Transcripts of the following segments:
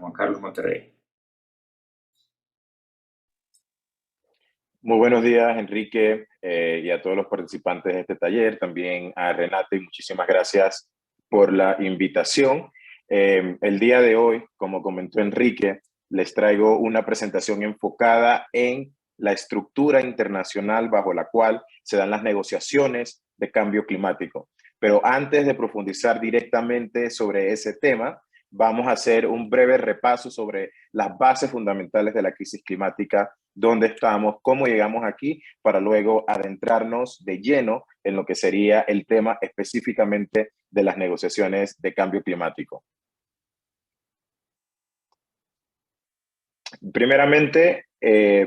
San Juan Carlos, Monterrey. Muy buenos días, Enrique, y a todos los participantes de este taller, también a Renate, y muchísimas gracias por la invitación. El día de hoy, como comentó Enrique, les traigo una presentación enfocada en la estructura internacional bajo la cual se dan las negociaciones de cambio climático. Pero antes de profundizar directamente sobre ese tema, vamos a hacer un breve repaso sobre las bases fundamentales de la crisis climática, dónde estamos, cómo llegamos aquí, para luego adentrarnos de lleno en lo que sería el tema específicamente de las negociaciones de cambio climático. Primeramente,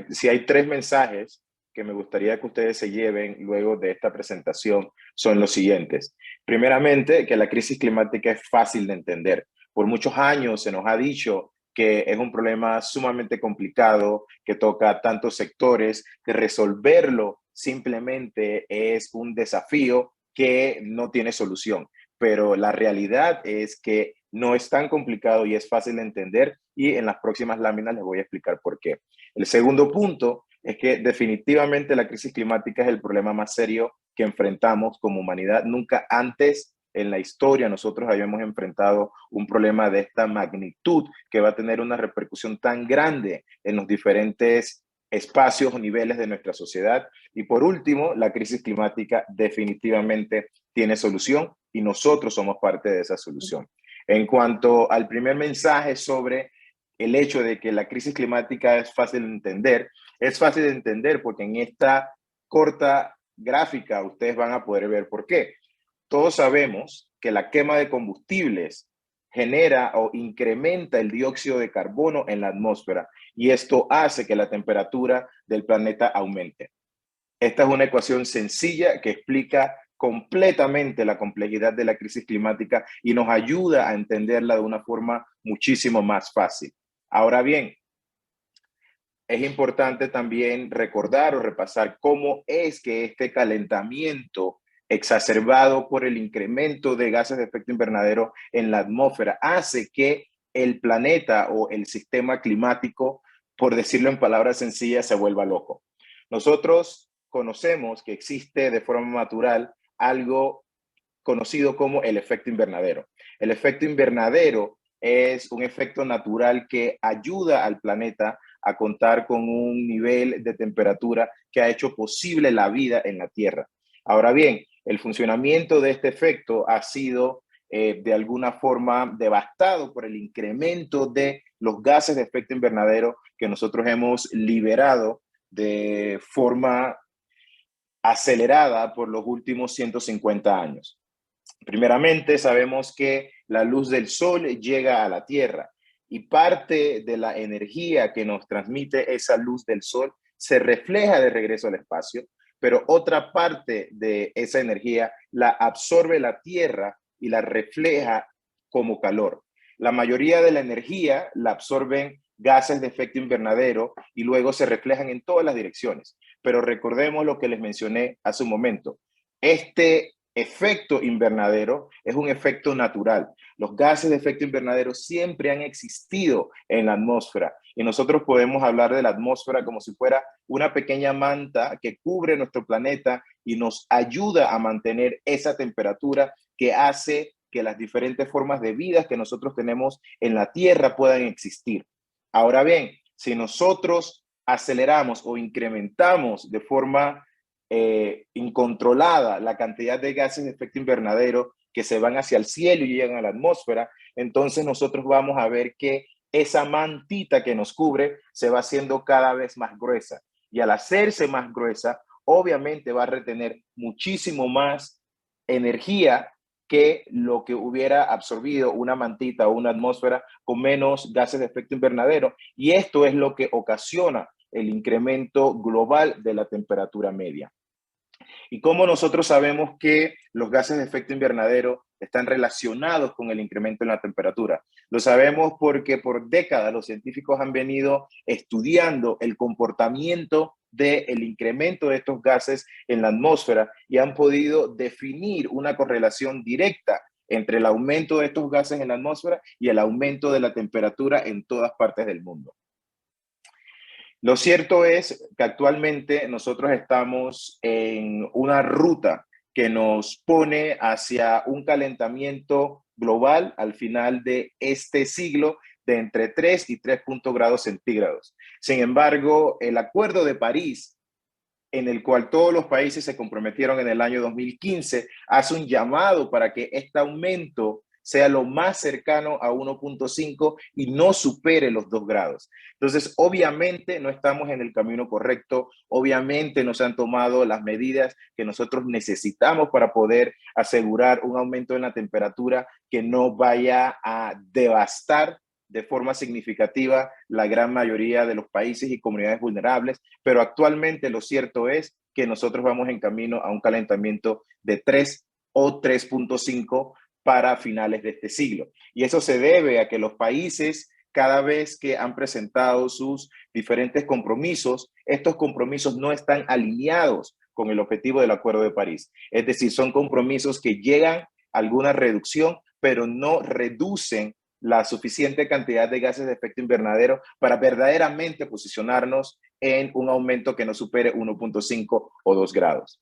si hay tres mensajes que me gustaría que ustedes se lleven luego de esta presentación, son los siguientes. Primeramente, que la crisis climática es fácil de entender. Por muchos años se nos ha dicho que es un problema sumamente complicado, que toca tantos sectores, que resolverlo simplemente es un desafío que no tiene solución. Pero la realidad es que no es tan complicado y es fácil de entender, y en las próximas láminas les voy a explicar por qué. El segundo punto es que definitivamente la crisis climática es el problema más serio que enfrentamos como humanidad. Nunca antes en la historia nosotros habíamos enfrentado un problema de esta magnitud que va a tener una repercusión tan grande en los diferentes espacios o niveles de nuestra sociedad. Y por último, la crisis climática definitivamente tiene solución y nosotros somos parte de esa solución. En cuanto al primer mensaje sobre el hecho de que la crisis climática es fácil de entender porque en esta corta gráfica ustedes van a poder ver por qué. Todos sabemos que la quema de combustibles genera o incrementa el dióxido de carbono en la atmósfera y esto hace que la temperatura del planeta aumente. Esta es una ecuación sencilla que explica completamente la complejidad de la crisis climática y nos ayuda a entenderla de una forma muchísimo más fácil. Ahora bien, es importante también recordar o repasar cómo es que este calentamiento exacerbado por el incremento de gases de efecto invernadero en la atmósfera hace que el planeta o el sistema climático, por decirlo en palabras sencillas, se vuelva loco. Nosotros conocemos que existe de forma natural algo conocido como el efecto invernadero. El efecto invernadero es un efecto natural que ayuda al planeta a contar con un nivel de temperatura que ha hecho posible la vida en la Tierra. Ahora bien, el funcionamiento de este efecto ha sido de alguna forma devastado por el incremento de los gases de efecto invernadero que nosotros hemos liberado de forma acelerada por los últimos 150 años. Primeramente, sabemos que la luz del sol llega a la Tierra y parte de la energía que nos transmite esa luz del sol se refleja de regreso al espacio, pero otra parte de esa energía la absorbe la Tierra y la refleja como calor. La mayoría de la energía la absorben gases de efecto invernadero y luego se reflejan en todas las direcciones. Pero recordemos lo que les mencioné hace un momento. Este efecto invernadero es un efecto natural. Los gases de efecto invernadero siempre han existido en la atmósfera y nosotros podemos hablar de la atmósfera como si fuera una pequeña manta que cubre nuestro planeta y nos ayuda a mantener esa temperatura que hace que las diferentes formas de vida que nosotros tenemos en la Tierra puedan existir. Ahora bien, si nosotros aceleramos o incrementamos de forma incontrolada la cantidad de gases de efecto invernadero que se van hacia el cielo y llegan a la atmósfera, entonces nosotros vamos a ver que esa mantita que nos cubre se va haciendo cada vez más gruesa. Y al hacerse más gruesa, obviamente va a retener muchísimo más energía que lo que hubiera absorbido una mantita o una atmósfera con menos gases de efecto invernadero. Y esto es lo que ocasiona el incremento global de la temperatura media. ¿Y cómo nosotros sabemos que los gases de efecto invernadero están relacionados con el incremento en la temperatura? Lo sabemos porque por décadas los científicos han venido estudiando el comportamiento del incremento de estos gases en la atmósfera y han podido definir una correlación directa entre el aumento de estos gases en la atmósfera y el aumento de la temperatura en todas partes del mundo. Lo cierto es que actualmente nosotros estamos en una ruta que nos pone hacia un calentamiento global al final de este siglo de entre 3 y 3 grados centígrados. Sin embargo, el Acuerdo de París, en el cual todos los países se comprometieron en el año 2015, hace un llamado para que este aumento sea lo más cercano a 1.5 y no supere los 2 grados. Entonces, obviamente no estamos en el camino correcto, obviamente no se han tomado las medidas que nosotros necesitamos para poder asegurar un aumento en la temperatura que no vaya a devastar de forma significativa la gran mayoría de los países y comunidades vulnerables, pero actualmente lo cierto es que nosotros vamos en camino a un calentamiento de 3 o 3.5 para finales de este siglo. Y eso se debe a que los países, cada vez que han presentado sus diferentes compromisos, estos compromisos no están alineados con el objetivo del Acuerdo de París. Es decir, son compromisos que llegan a alguna reducción, pero no reducen la suficiente cantidad de gases de efecto invernadero para verdaderamente posicionarnos en un aumento que no supere 1.5 o 2 grados.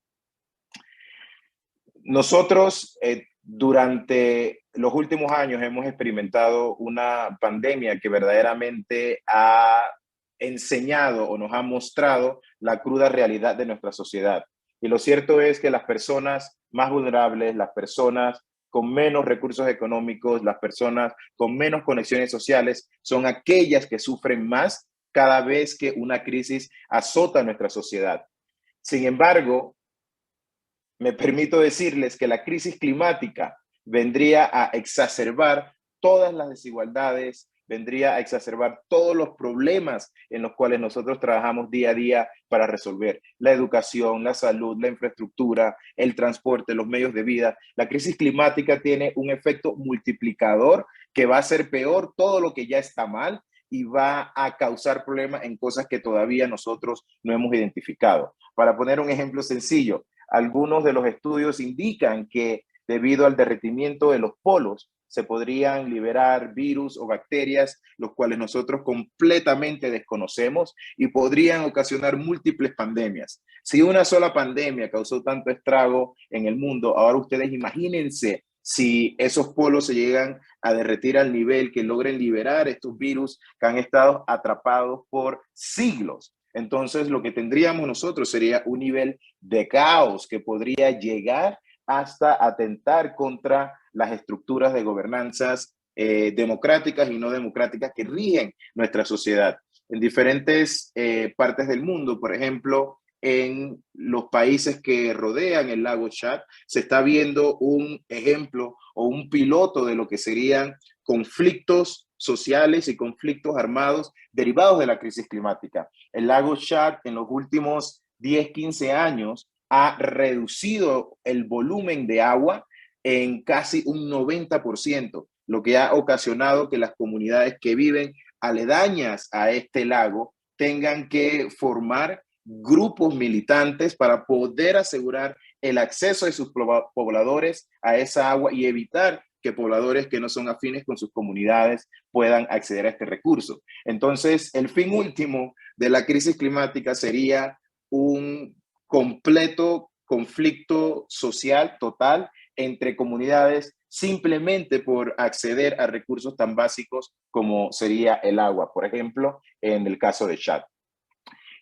Nosotros durante los últimos años hemos experimentado una pandemia que verdaderamente ha enseñado o nos ha mostrado la cruda realidad de nuestra sociedad. Y lo cierto es que las personas más vulnerables, las personas con menos recursos económicos, las personas con menos conexiones sociales, son aquellas que sufren más cada vez que una crisis azota nuestra sociedad. Sin embargo, me permito decirles que la crisis climática vendría a exacerbar todas las desigualdades, vendría a exacerbar todos los problemas en los cuales nosotros trabajamos día a día para resolver. La educación, la salud, la infraestructura, el transporte, los medios de vida. La crisis climática tiene un efecto multiplicador que va a hacer peor todo lo que ya está mal y va a causar problemas en cosas que todavía nosotros no hemos identificado. Para poner un ejemplo sencillo, algunos de los estudios indican que debido al derretimiento de los polos se podrían liberar virus o bacterias, los cuales nosotros completamente desconocemos y podrían ocasionar múltiples pandemias. Si una sola pandemia causó tanto estrago en el mundo, ahora ustedes imagínense si esos polos se llegan a derretir al nivel que logren liberar estos virus que han estado atrapados por siglos. Entonces, lo que tendríamos nosotros sería un nivel de caos que podría llegar hasta atentar contra las estructuras de gobernanzas democráticas y no democráticas que rigen nuestra sociedad. En diferentes partes del mundo, por ejemplo, en los países que rodean el lago Chad, se está viendo un ejemplo o un piloto de lo que serían conflictos sociales y conflictos armados derivados de la crisis climática. El lago Chad en los últimos 10, 15 años ha reducido el volumen de agua en casi un 90%, lo que ha ocasionado que las comunidades que viven aledañas a este lago tengan que formar grupos militantes para poder asegurar el acceso de sus pobladores a esa agua y evitar que pobladores que no son afines con sus comunidades puedan acceder a este recurso. Entonces, el fin último de la crisis climática sería un completo conflicto social total entre comunidades simplemente por acceder a recursos tan básicos como sería el agua, por ejemplo, en el caso de Chad.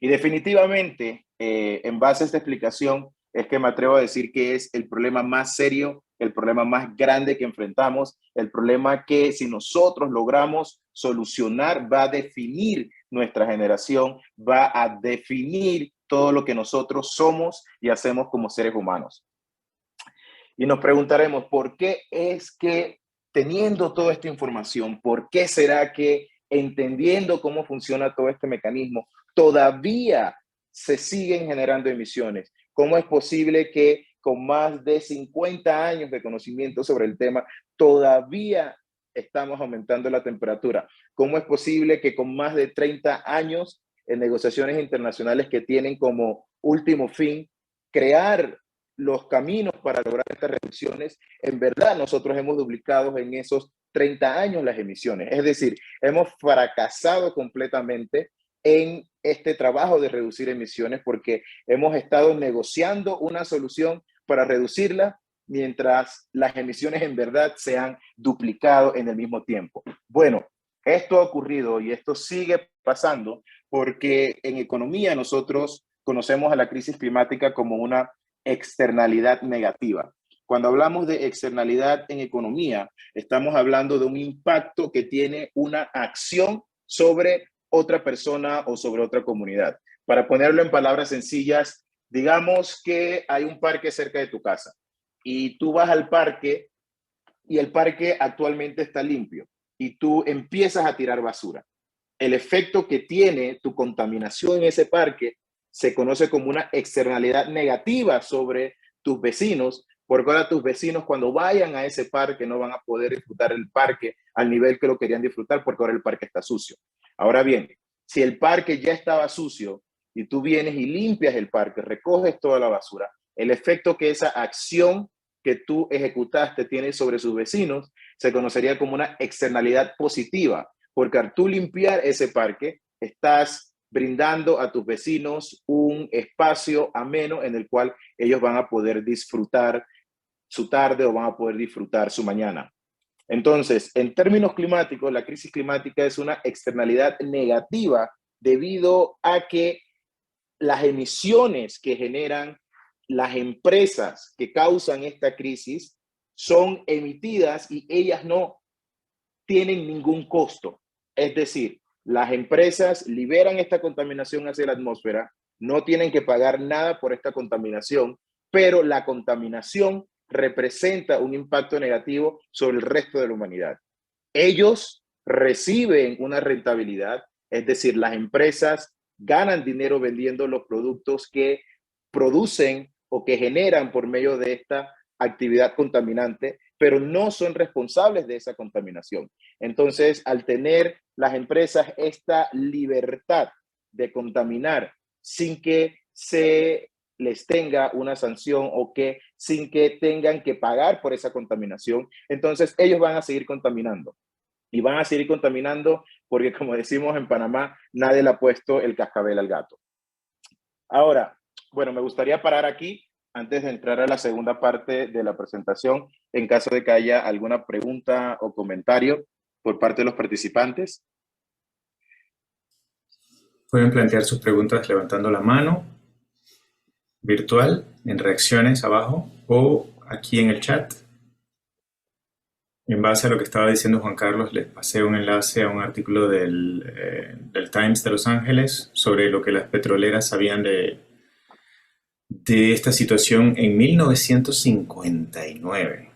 Y definitivamente, en base a esta explicación, es que me atrevo a decir que es el problema más serio, el problema más grande que enfrentamos, el problema que si nosotros logramos solucionar va a definir nuestra generación, va a definir todo lo que nosotros somos y hacemos como seres humanos. Y nos preguntaremos, ¿por qué es que teniendo toda esta información, por qué será que entendiendo cómo funciona todo este mecanismo, todavía se siguen generando emisiones? ¿Cómo es posible que con más de 50 años de conocimiento sobre el tema, todavía estamos aumentando la temperatura? ¿Cómo es posible que con más de 30 años en negociaciones internacionales que tienen como último fin crear los caminos para lograr estas reducciones, en verdad nosotros hemos duplicado en esos 30 años las emisiones. Es decir, hemos fracasado completamente en este trabajo de reducir emisiones porque hemos estado negociando una solución para reducirla mientras las emisiones en verdad se han duplicado en el mismo tiempo. Bueno, esto ha ocurrido y esto sigue pasando porque en economía nosotros conocemos a la crisis climática como una externalidad negativa. Cuando hablamos de externalidad en economía, estamos hablando de un impacto que tiene una acción sobre otra persona o sobre otra comunidad. Para ponerlo en palabras sencillas, digamos que hay un parque cerca de tu casa y tú vas al parque y el parque actualmente está limpio y tú empiezas a tirar basura. El efecto que tiene tu contaminación en ese parque se conoce como una externalidad negativa sobre tus vecinos, porque ahora tus vecinos cuando vayan a ese parque no van a poder disfrutar el parque al nivel que lo querían disfrutar porque ahora el parque está sucio. Ahora bien, si el parque ya estaba sucio y tú vienes y limpias el parque, recoges toda la basura, el efecto que esa acción que tú ejecutaste tiene sobre sus vecinos se conocería como una externalidad positiva, porque al tú limpiar ese parque, estás brindando a tus vecinos un espacio ameno en el cual ellos van a poder disfrutar su tarde o van a poder disfrutar su mañana. Entonces, en términos climáticos, la crisis climática es una externalidad negativa debido a que las emisiones que generan las empresas que causan esta crisis son emitidas y ellas no tienen ningún costo. Es decir, las empresas liberan esta contaminación hacia la atmósfera, no tienen que pagar nada por esta contaminación, pero la contaminación representa un impacto negativo sobre el resto de la humanidad. Ellos reciben una rentabilidad, es decir, las empresas ganan dinero vendiendo los productos que producen o que generan por medio de esta actividad contaminante, pero no son responsables de esa contaminación. Entonces, al tener las empresas esta libertad de contaminar sin que se les tenga una sanción o que sin que tengan que pagar por esa contaminación, entonces ellos van a seguir contaminando. Y van a seguir contaminando porque, como decimos en Panamá, nadie le ha puesto el cascabel al gato. Ahora, bueno, me gustaría parar aquí antes de entrar a la segunda parte de la presentación, en caso de que haya alguna pregunta o comentario por parte de los participantes. Pueden plantear sus preguntas levantando la mano virtual en reacciones abajo o aquí en el chat. En base a lo que estaba diciendo Juan Carlos, les pasé un enlace a un artículo del Times de Los Ángeles sobre lo que las petroleras sabían de esta situación en 1959.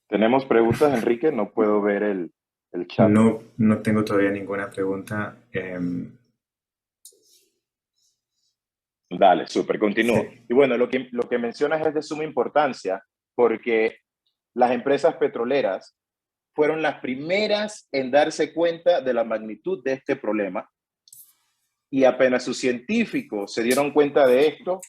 Tenemos preguntas, Enrique, no puedo ver el chat. No tengo todavía ninguna pregunta. Dale, súper, continúo. Sí. Y bueno, lo que mencionas es de suma importancia porque las empresas petroleras fueron las primeras en darse cuenta de la magnitud de este problema y apenas sus científicos se dieron cuenta de esto,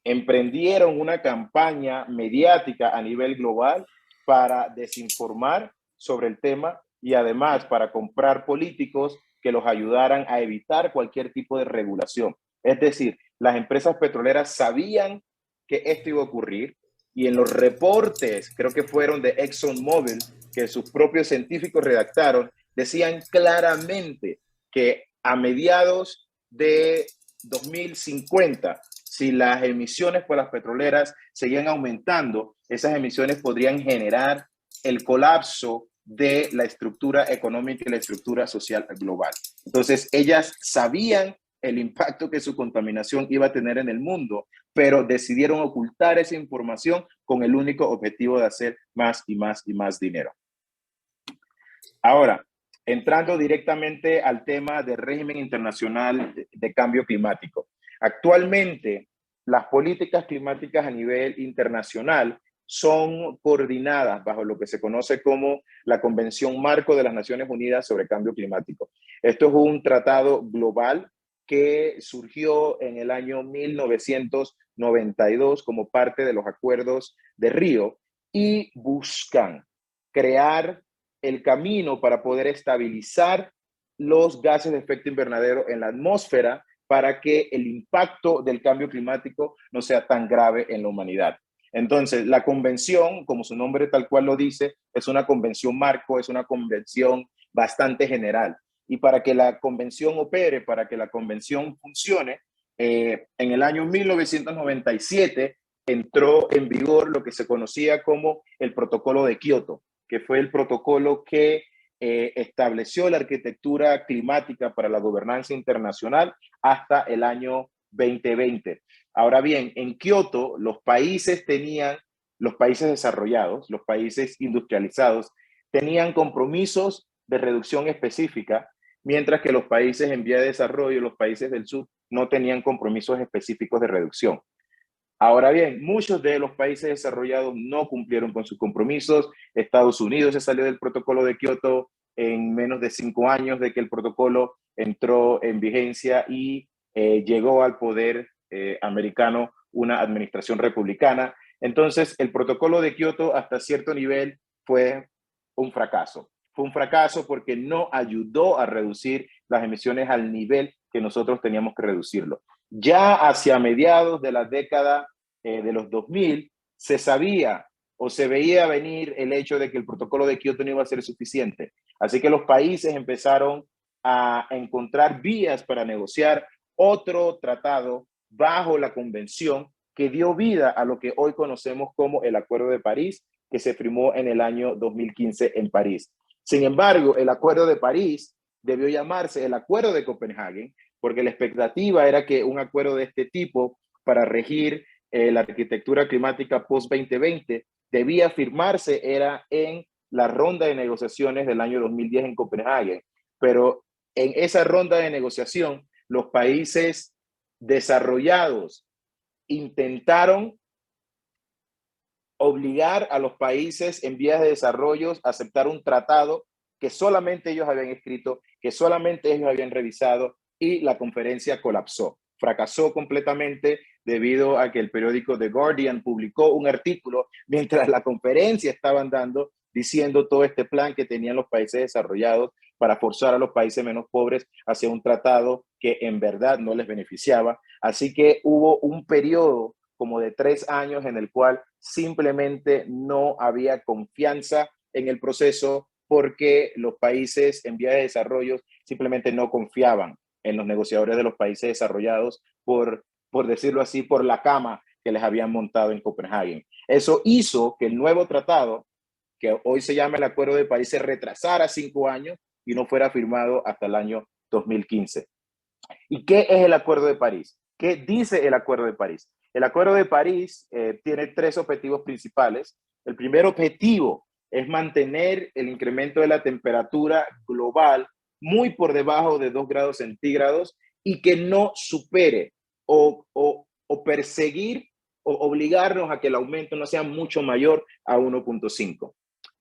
emprendieron una campaña mediática a nivel global para desinformar sobre el tema y además para comprar políticos que los ayudaran a evitar cualquier tipo de regulación. Es decir, las empresas petroleras sabían que esto iba a ocurrir y en los reportes, creo que fueron de ExxonMobil, que sus propios científicos redactaron, decían claramente que a mediados de 2050, si las emisiones por las petroleras seguían aumentando, esas emisiones podrían generar el colapso de la estructura económica y la estructura social global. Entonces, ellas sabían el impacto que su contaminación iba a tener en el mundo, pero decidieron ocultar esa información con el único objetivo de hacer más y más y más dinero. Ahora, entrando directamente al tema del régimen internacional de cambio climático. Actualmente, las políticas climáticas a nivel internacional son coordinadas bajo lo que se conoce como la Convención Marco de las Naciones Unidas sobre Cambio Climático. Esto es un tratado global que surgió en el año 1999 1992 como parte de los acuerdos de Río y buscan crear el camino para poder estabilizar los gases de efecto invernadero en la atmósfera para que el impacto del cambio climático no sea tan grave en la humanidad. Entonces, la convención, como su nombre tal cual lo dice, es una convención marco, es una convención bastante general. Y para que la convención opere, para que la convención funcione, en el año 1997 entró en vigor lo que se conocía como el Protocolo de Kioto, que fue el protocolo que estableció la arquitectura climática para la gobernanza internacional hasta el año 2020. Ahora bien, en Kioto los países desarrollados, los países industrializados, tenían compromisos de reducción específica, mientras que los países en vía de desarrollo, los países del sur, no tenían compromisos específicos de reducción. Ahora bien, muchos de los países desarrollados no cumplieron con sus compromisos. Estados Unidos se salió del protocolo de Kioto en menos de 5 años de que el protocolo entró en vigencia y llegó al poder americano una administración republicana. Entonces, el protocolo de Kioto hasta cierto nivel fue un fracaso. Fue un fracaso porque no ayudó a reducir las emisiones al nivel que nosotros teníamos que reducirlo. Ya hacia mediados de la década de los 2000, se sabía o se veía venir el hecho de que el protocolo de Kioto no iba a ser suficiente. Así que los países empezaron a encontrar vías para negociar otro tratado bajo la convención que dio vida a lo que hoy conocemos como el Acuerdo de París, que se firmó en el año 2015 en París. Sin embargo, el Acuerdo de París debió llamarse el Acuerdo de Copenhague, porque la expectativa era que un acuerdo de este tipo para regir la arquitectura climática post-2020 debía firmarse era en la ronda de negociaciones del año 2010 en Copenhague. Pero en esa ronda de negociación, los países desarrollados intentaron obligar a los países en vías de desarrollo a aceptar un tratado que solamente ellos habían escrito, que solamente ellos habían revisado, y la conferencia colapsó. Fracasó completamente debido a que el periódico The Guardian publicó un artículo mientras la conferencia estaban dando, diciendo todo este plan que tenían los países desarrollados para forzar a los países menos pobres hacia un tratado que en verdad no les beneficiaba. Así que hubo un periodo como de 3 años en el cual simplemente no había confianza en el proceso porque los países en vía de desarrollo simplemente no confiaban en los negociadores de los países desarrollados por decirlo así, por la cama que les habían montado en Copenhague. Eso hizo que el nuevo tratado, que hoy se llama el Acuerdo de París, se retrasara 5 años y no fuera firmado hasta el año 2015. ¿Y qué es el Acuerdo de París? ¿Qué dice el Acuerdo de París? El Acuerdo de París tiene 3 objetivos principales. El primer objetivo es mantener el incremento de la temperatura global muy por debajo de 2 grados centígrados y que no supere o perseguir o obligarnos a que el aumento no sea mucho mayor a 1.5.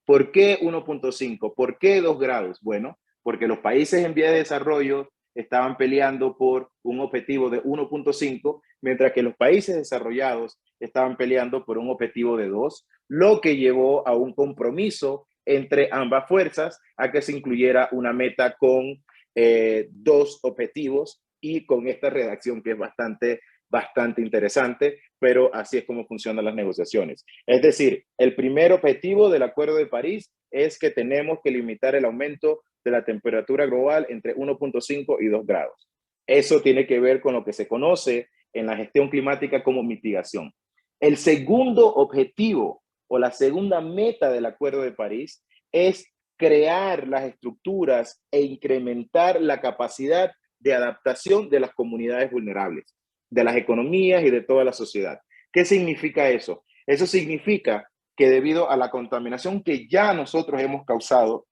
¿Por qué 1.5? ¿Por qué 2 grados? Bueno, porque los países en vía de desarrollo estaban peleando por un objetivo de 1.5, mientras que los países desarrollados estaban peleando por un objetivo de 2, lo que llevó a un compromiso entre ambas fuerzas a que se incluyera una meta con 2 objetivos y con esta redacción que es bastante interesante, pero así es como funcionan las negociaciones. Es decir, el primer objetivo del Acuerdo de París es que tenemos que limitar el aumento de la temperatura global entre 1.5 y 2 grados. Eso tiene que ver con lo que se conoce en la gestión climática como mitigación. El segundo objetivo o la segunda meta del Acuerdo de París es crear las estructuras e incrementar la capacidad de adaptación de las comunidades vulnerables, de las economías y de toda la sociedad. ¿Qué significa eso? Eso significa que debido a la contaminación que ya nosotros hemos causado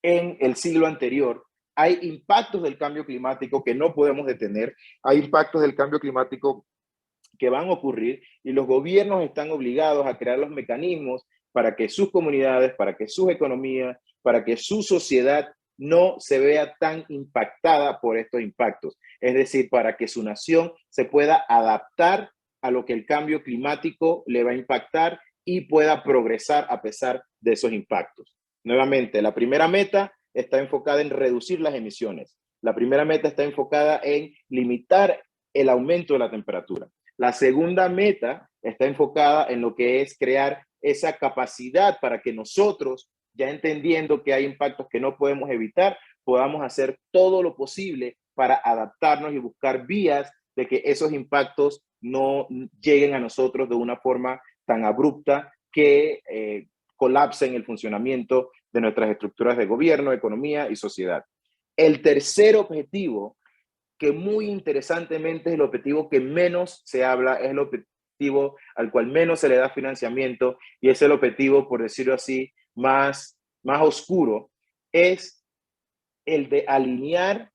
en el siglo anterior, hay impactos del cambio climático que no podemos detener, hay impactos del cambio climático que van a ocurrir y los gobiernos están obligados a crear los mecanismos para que sus comunidades, para que sus economías, para que su sociedad no se vea tan impactada por estos impactos. Es decir, para que su nación se pueda adaptar a lo que el cambio climático le va a impactar y pueda progresar a pesar de esos impactos. Nuevamente, la primera meta está enfocada en reducir las emisiones. La primera meta está enfocada en limitar el aumento de la temperatura. La segunda meta está enfocada en lo que es crear esa capacidad para que nosotros, ya entendiendo que hay impactos que no podemos evitar, podamos hacer todo lo posible para adaptarnos y buscar vías de que esos impactos no lleguen a nosotros de una forma tan abrupta que colapsen el funcionamiento de nuestras estructuras de gobierno, economía y sociedad. El tercer objetivo, que muy interesantemente es el objetivo que menos se habla, es el objetivo al cual menos se le da financiamiento y es el objetivo, por decirlo así, más oscuro, es el de alinear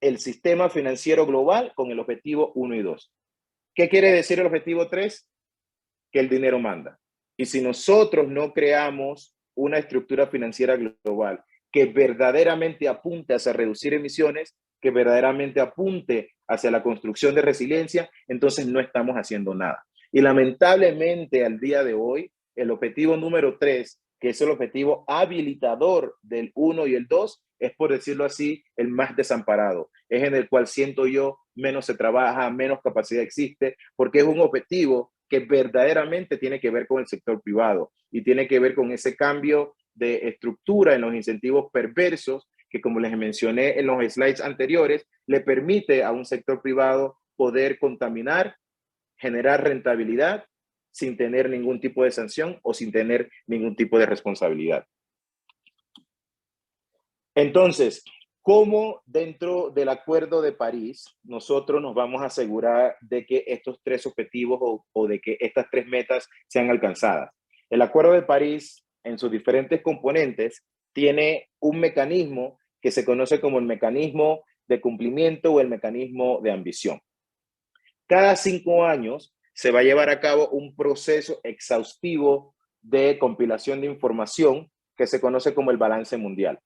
el sistema financiero global con el objetivo 1 y 2. ¿Qué quiere decir el objetivo 3? Que el dinero manda. Y si nosotros no creamos una estructura financiera global que verdaderamente apunte hacia reducir emisiones, que verdaderamente apunte hacia la construcción de resiliencia, entonces no estamos haciendo nada. Y lamentablemente al día de hoy, el objetivo número 3, que es el objetivo habilitador del 1 y el 2, es, por decirlo así, el más desamparado. Es en el cual siento yo menos se trabaja, menos capacidad existe, porque es un objetivo que verdaderamente tiene que ver con el sector privado y tiene que ver con ese cambio de estructura en los incentivos perversos que, como les mencioné en los slides anteriores, le permite a un sector privado poder contaminar, generar rentabilidad sin tener ningún tipo de sanción o sin tener ningún tipo de responsabilidad. Entonces, ¿cómo dentro del Acuerdo de París nosotros nos vamos a asegurar de que estos tres objetivos o de que estas tres metas sean alcanzadas? El Acuerdo de París, en sus diferentes componentes, tiene un mecanismo que se conoce como el mecanismo de cumplimiento o el mecanismo de ambición. Cada 5 años se va a llevar a cabo un proceso exhaustivo de compilación de información que se conoce como el balance mundial.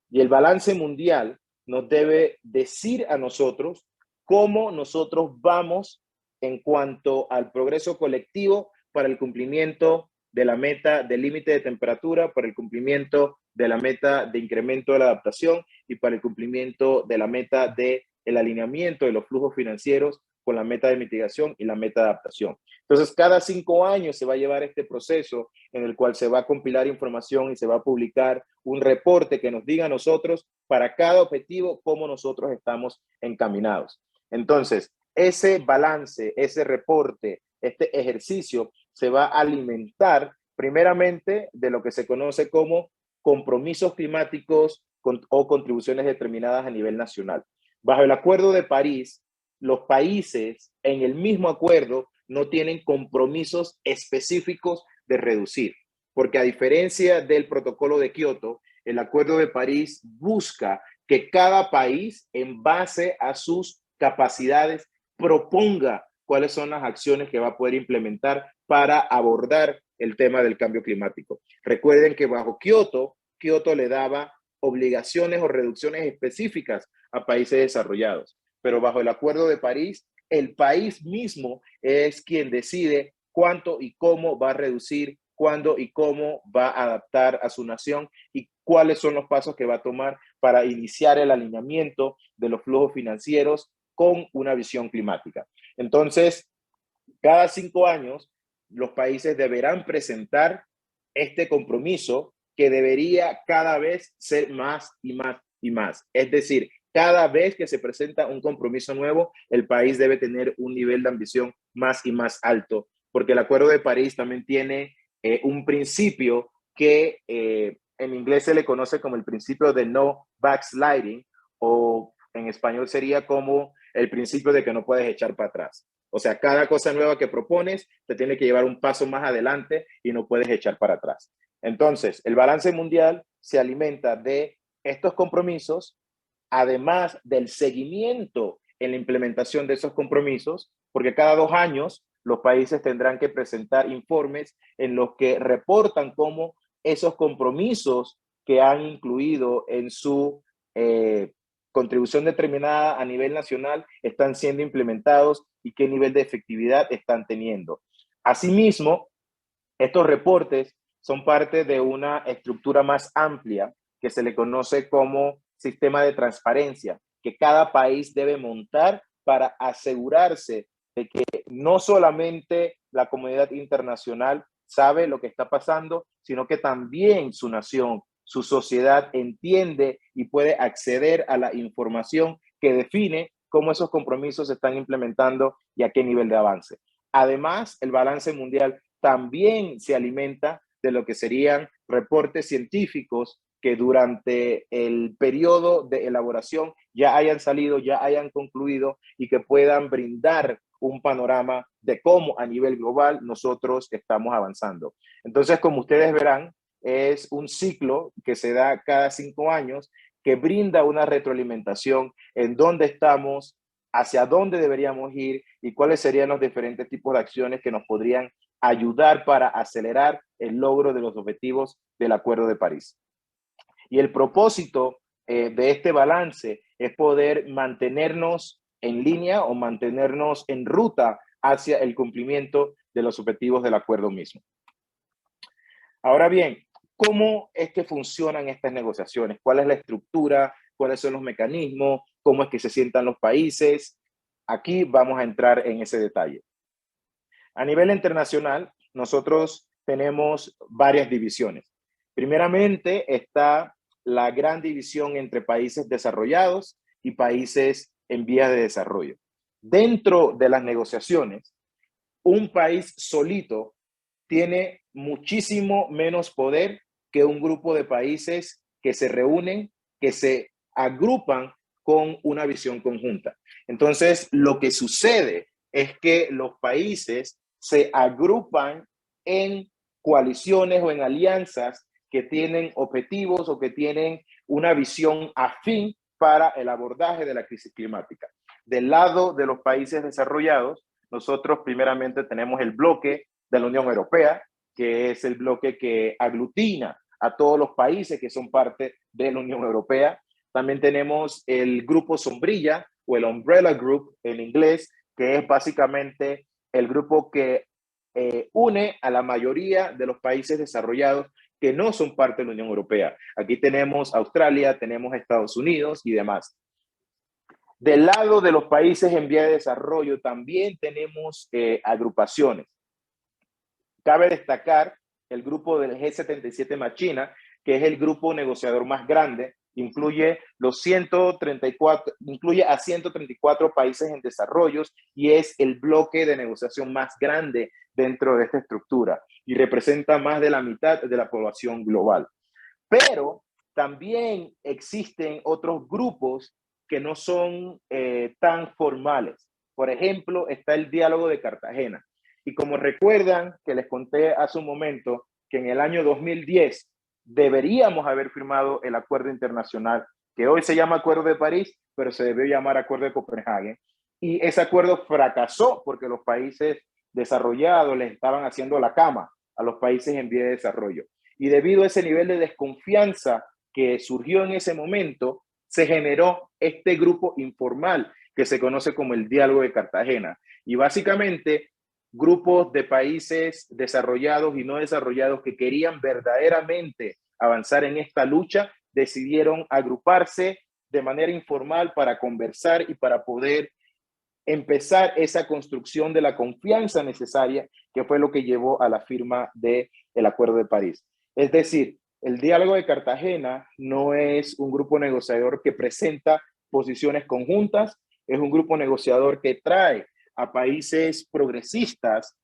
Y el balance mundial nos debe decir a nosotros cómo nosotros vamos en cuanto al progreso colectivo para el cumplimiento de la meta del límite de temperatura, para el cumplimiento de la meta de incremento de la adaptación y para el cumplimiento de la meta del alineamiento de los flujos financieros con la meta de mitigación y la meta de adaptación. Entonces, cada 5 años se va a llevar este proceso en el cual se va a compilar información y se va a publicar un reporte que nos diga a nosotros para cada objetivo cómo nosotros estamos encaminados. Entonces, ese balance, ese reporte, este ejercicio se va a alimentar primeramente de lo que se conoce como compromisos climáticos o contribuciones determinadas a nivel nacional. Bajo el Acuerdo de París, los países en el mismo acuerdo no tienen compromisos específicos de reducir, porque a diferencia del protocolo de Kioto, el Acuerdo de París busca que cada país, en base a sus capacidades, proponga cuáles son las acciones que va a poder implementar para abordar el tema del cambio climático. Recuerden que bajo Kioto le daba obligaciones o reducciones específicas a países desarrollados, pero bajo el Acuerdo de París, el país mismo es quien decide cuánto y cómo va a reducir, cuándo y cómo va a adaptar a su nación y cuáles son los pasos que va a tomar para iniciar el alineamiento de los flujos financieros con una visión climática. Entonces, cada 5 años, los países deberán presentar este compromiso que debería cada vez ser más y más y más. Es decir, cada vez que se presenta un compromiso nuevo, el país debe tener un nivel de ambición más y más alto, porque el Acuerdo de París también tiene un principio que en inglés se le conoce como el principio de no backsliding, o en español sería como el principio de que no puedes echar para atrás. O sea, cada cosa nueva que propones te tiene que llevar un paso más adelante y no puedes echar para atrás. Entonces, el balance mundial se alimenta de estos compromisos, además del seguimiento en la implementación de esos compromisos, porque cada 2 años los países tendrán que presentar informes en los que reportan cómo esos compromisos que han incluido en su contribución determinada a nivel nacional están siendo implementados y qué nivel de efectividad están teniendo. Asimismo, estos reportes son parte de una estructura más amplia que se le conoce como sistema de transparencia, que cada país debe montar para asegurarse de que no solamente la comunidad internacional sabe lo que está pasando, sino que también su nación, su sociedad entiende y puede acceder a la información que define cómo esos compromisos se están implementando y a qué nivel de avance. Además, el balance mundial también se alimenta de lo que serían reportes científicos que durante el periodo de elaboración ya hayan salido, ya hayan concluido y que puedan brindar un panorama de cómo a nivel global nosotros estamos avanzando. Entonces, como ustedes verán, es un ciclo que se da cada 5 años que brinda una retroalimentación en dónde estamos, hacia dónde deberíamos ir y cuáles serían los diferentes tipos de acciones que nos podrían ayudar para acelerar el logro de los objetivos del Acuerdo de París. Y el propósito de este balance es poder mantenernos en línea o mantenernos en ruta hacia el cumplimiento de los objetivos del acuerdo mismo. Ahora bien, ¿cómo es que funcionan estas negociaciones? ¿Cuál es la estructura? ¿Cuáles son los mecanismos? ¿Cómo es que se sientan los países? Aquí vamos a entrar en ese detalle. A nivel internacional, nosotros tenemos varias divisiones. Primeramente está la gran división entre países desarrollados y países en vías de desarrollo. Dentro de las negociaciones, un país solito tiene muchísimo menos poder que un grupo de países que se reúnen, que se agrupan con una visión conjunta. Entonces, lo que sucede es que los países se agrupan en coaliciones o en alianzas que tienen objetivos o que tienen una visión afín para el abordaje de la crisis climática. Del lado de los países desarrollados, nosotros primeramente tenemos el bloque de la Unión Europea, que es el bloque que aglutina a todos los países que son parte de la Unión Europea. También tenemos el grupo sombrilla o el Umbrella Group en inglés, que es básicamente el grupo que une a la mayoría de los países desarrollados que no son parte de la Unión Europea. Aquí tenemos Australia, tenemos Estados Unidos y demás. Del lado de los países en vía de desarrollo también tenemos agrupaciones. Cabe destacar el grupo del G77 más China, que es el grupo negociador más grande, incluye a 134 países en desarrollo y es el bloque de negociación más grande dentro de esta estructura y representa más de la mitad de la población global. Pero también existen otros grupos que no son tan formales. Por ejemplo, está el Diálogo de Cartagena. Y como recuerdan que les conté hace un momento que en el año 2010 deberíamos haber firmado el acuerdo internacional, que hoy se llama Acuerdo de París, pero se debió llamar Acuerdo de Copenhague. Y ese acuerdo fracasó porque los países desarrollados les estaban haciendo la cama a los países en vía de desarrollo. Y debido a ese nivel de desconfianza que surgió en ese momento, se generó este grupo informal que se conoce como el Diálogo de Cartagena. Y básicamente, grupos de países desarrollados y no desarrollados que querían verdaderamente avanzar en esta lucha, decidieron agruparse de manera informal para conversar y para poder empezar esa construcción de la confianza necesaria, que fue lo que llevó a la firma del Acuerdo de París. Es decir, el Diálogo de Cartagena no es un grupo negociador que presenta posiciones conjuntas, es un grupo negociador que trae a países progresistas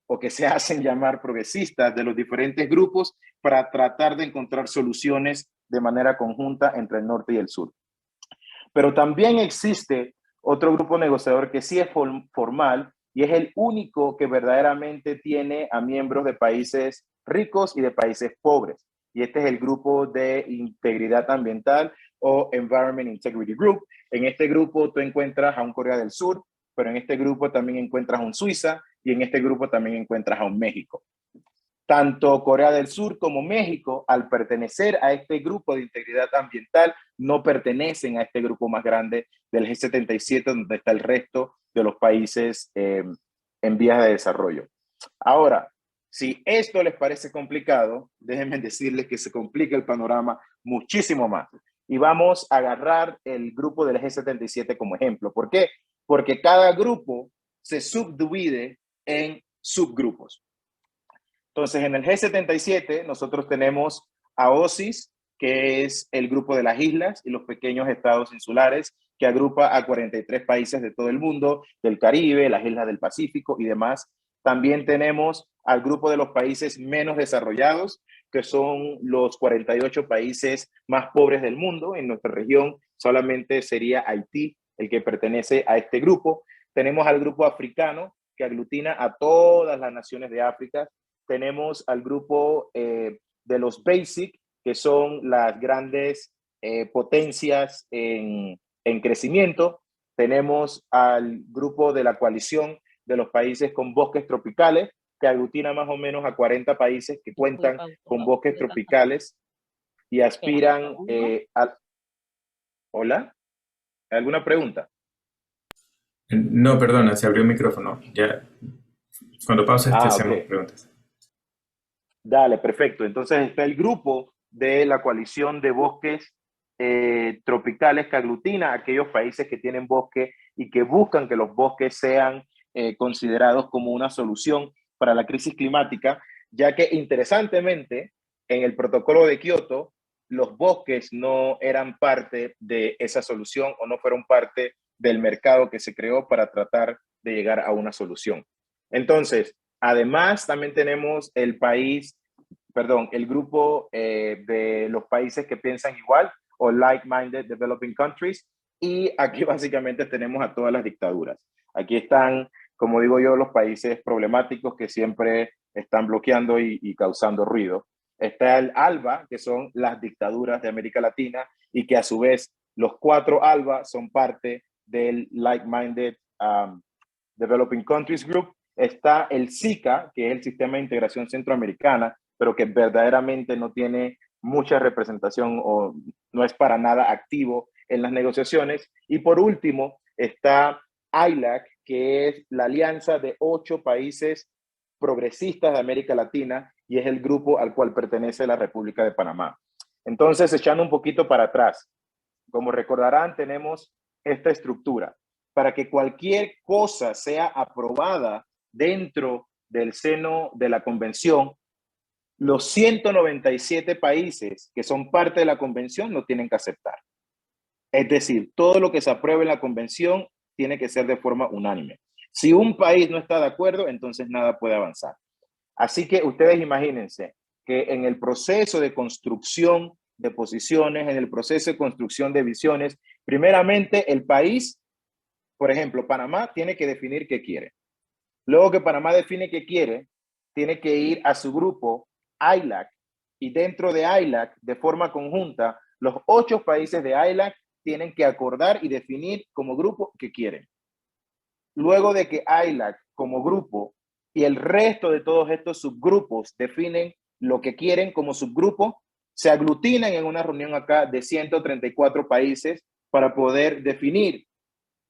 o que se hacen llamar progresistas de los diferentes grupos para tratar de encontrar soluciones de manera conjunta entre el norte y el sur. Pero también existe otro grupo negociador que sí es formal y es el único que verdaderamente tiene a miembros de países ricos y de países pobres. Y este es el grupo de integridad ambiental o Environment Integrity Group. En este grupo tú encuentras a un Corea del Sur, pero en este grupo también encuentras a un Suiza y en este grupo también encuentras a un México. Tanto Corea del Sur como México, al pertenecer a este grupo de integridad ambiental, no pertenecen a este grupo más grande del G77, donde está el resto de los países en vías de desarrollo. Ahora, si esto les parece complicado, déjenme decirles que se complica el panorama muchísimo más. Y vamos a agarrar el grupo del G77 como ejemplo. ¿Por qué? Porque cada grupo se subdivide en subgrupos. Entonces, en el G77 nosotros tenemos a OSIS, que es el grupo de las islas y los pequeños estados insulares, que agrupa a 43 países de todo el mundo, del Caribe, las islas del Pacífico y demás. También tenemos al grupo de los países menos desarrollados, que son los 48 países más pobres del mundo. En nuestra región solamente sería Haití el que pertenece a este grupo. Tenemos al grupo africano, que aglutina a todas las naciones de África. Tenemos al grupo de los BASIC, que son las grandes potencias en crecimiento. Tenemos al grupo de la coalición de los países con bosques tropicales, que aglutina más o menos a 40 países que cuentan con bosques tropicales y aspiran a... ¿Hola? ¿Alguna pregunta? No, perdona, se abrió el micrófono. Ya, cuando pauses te Ok. hacemos preguntas. Dale, perfecto. Entonces está el grupo de la coalición de bosques tropicales que aglutina a aquellos países que tienen bosque y que buscan que los bosques sean considerados como una solución para la crisis climática, ya que interesantemente en el protocolo de Kioto los bosques no eran parte de esa solución o no fueron parte del mercado que se creó para tratar de llegar a una solución. Entonces, además, también tenemos el grupo de los países que piensan igual o like-minded developing countries. Y aquí básicamente tenemos a todas las dictaduras. Aquí están, como digo yo, los países problemáticos que siempre están bloqueando y causando ruido. Está el ALBA, que son las dictaduras de América Latina, y que a su vez los 4 ALBA son parte del like-minded Developing Countries Group. Está el SICA, que es el Sistema de Integración Centroamericana, pero que verdaderamente no tiene mucha representación o no es para nada activo en las negociaciones. Y por último está ILAC, que es la alianza de 8 países progresistas de América Latina y es el grupo al cual pertenece la República de Panamá. Entonces, echando un poquito para atrás, como recordarán, tenemos esta estructura. Para que cualquier cosa sea aprobada dentro del seno de la convención, los 197 países que son parte de la convención lo tienen que aceptar. Es decir, todo lo que se apruebe en la convención tiene que ser de forma unánime. Si un país no está de acuerdo, entonces nada puede avanzar. Así que ustedes imagínense que en el proceso de construcción de posiciones, en el proceso de construcción de visiones, primeramente el país, por ejemplo, Panamá tiene que definir qué quiere. Luego que Panamá define qué quiere, tiene que ir a su grupo ILAC y dentro de ILAC, de forma conjunta, los 8 países de ILAC tienen que acordar y definir como grupo qué quieren. Luego de que ILAC como grupo y el resto de todos estos subgrupos definen lo que quieren como subgrupo, se aglutinan en una reunión acá de 134 países para poder definir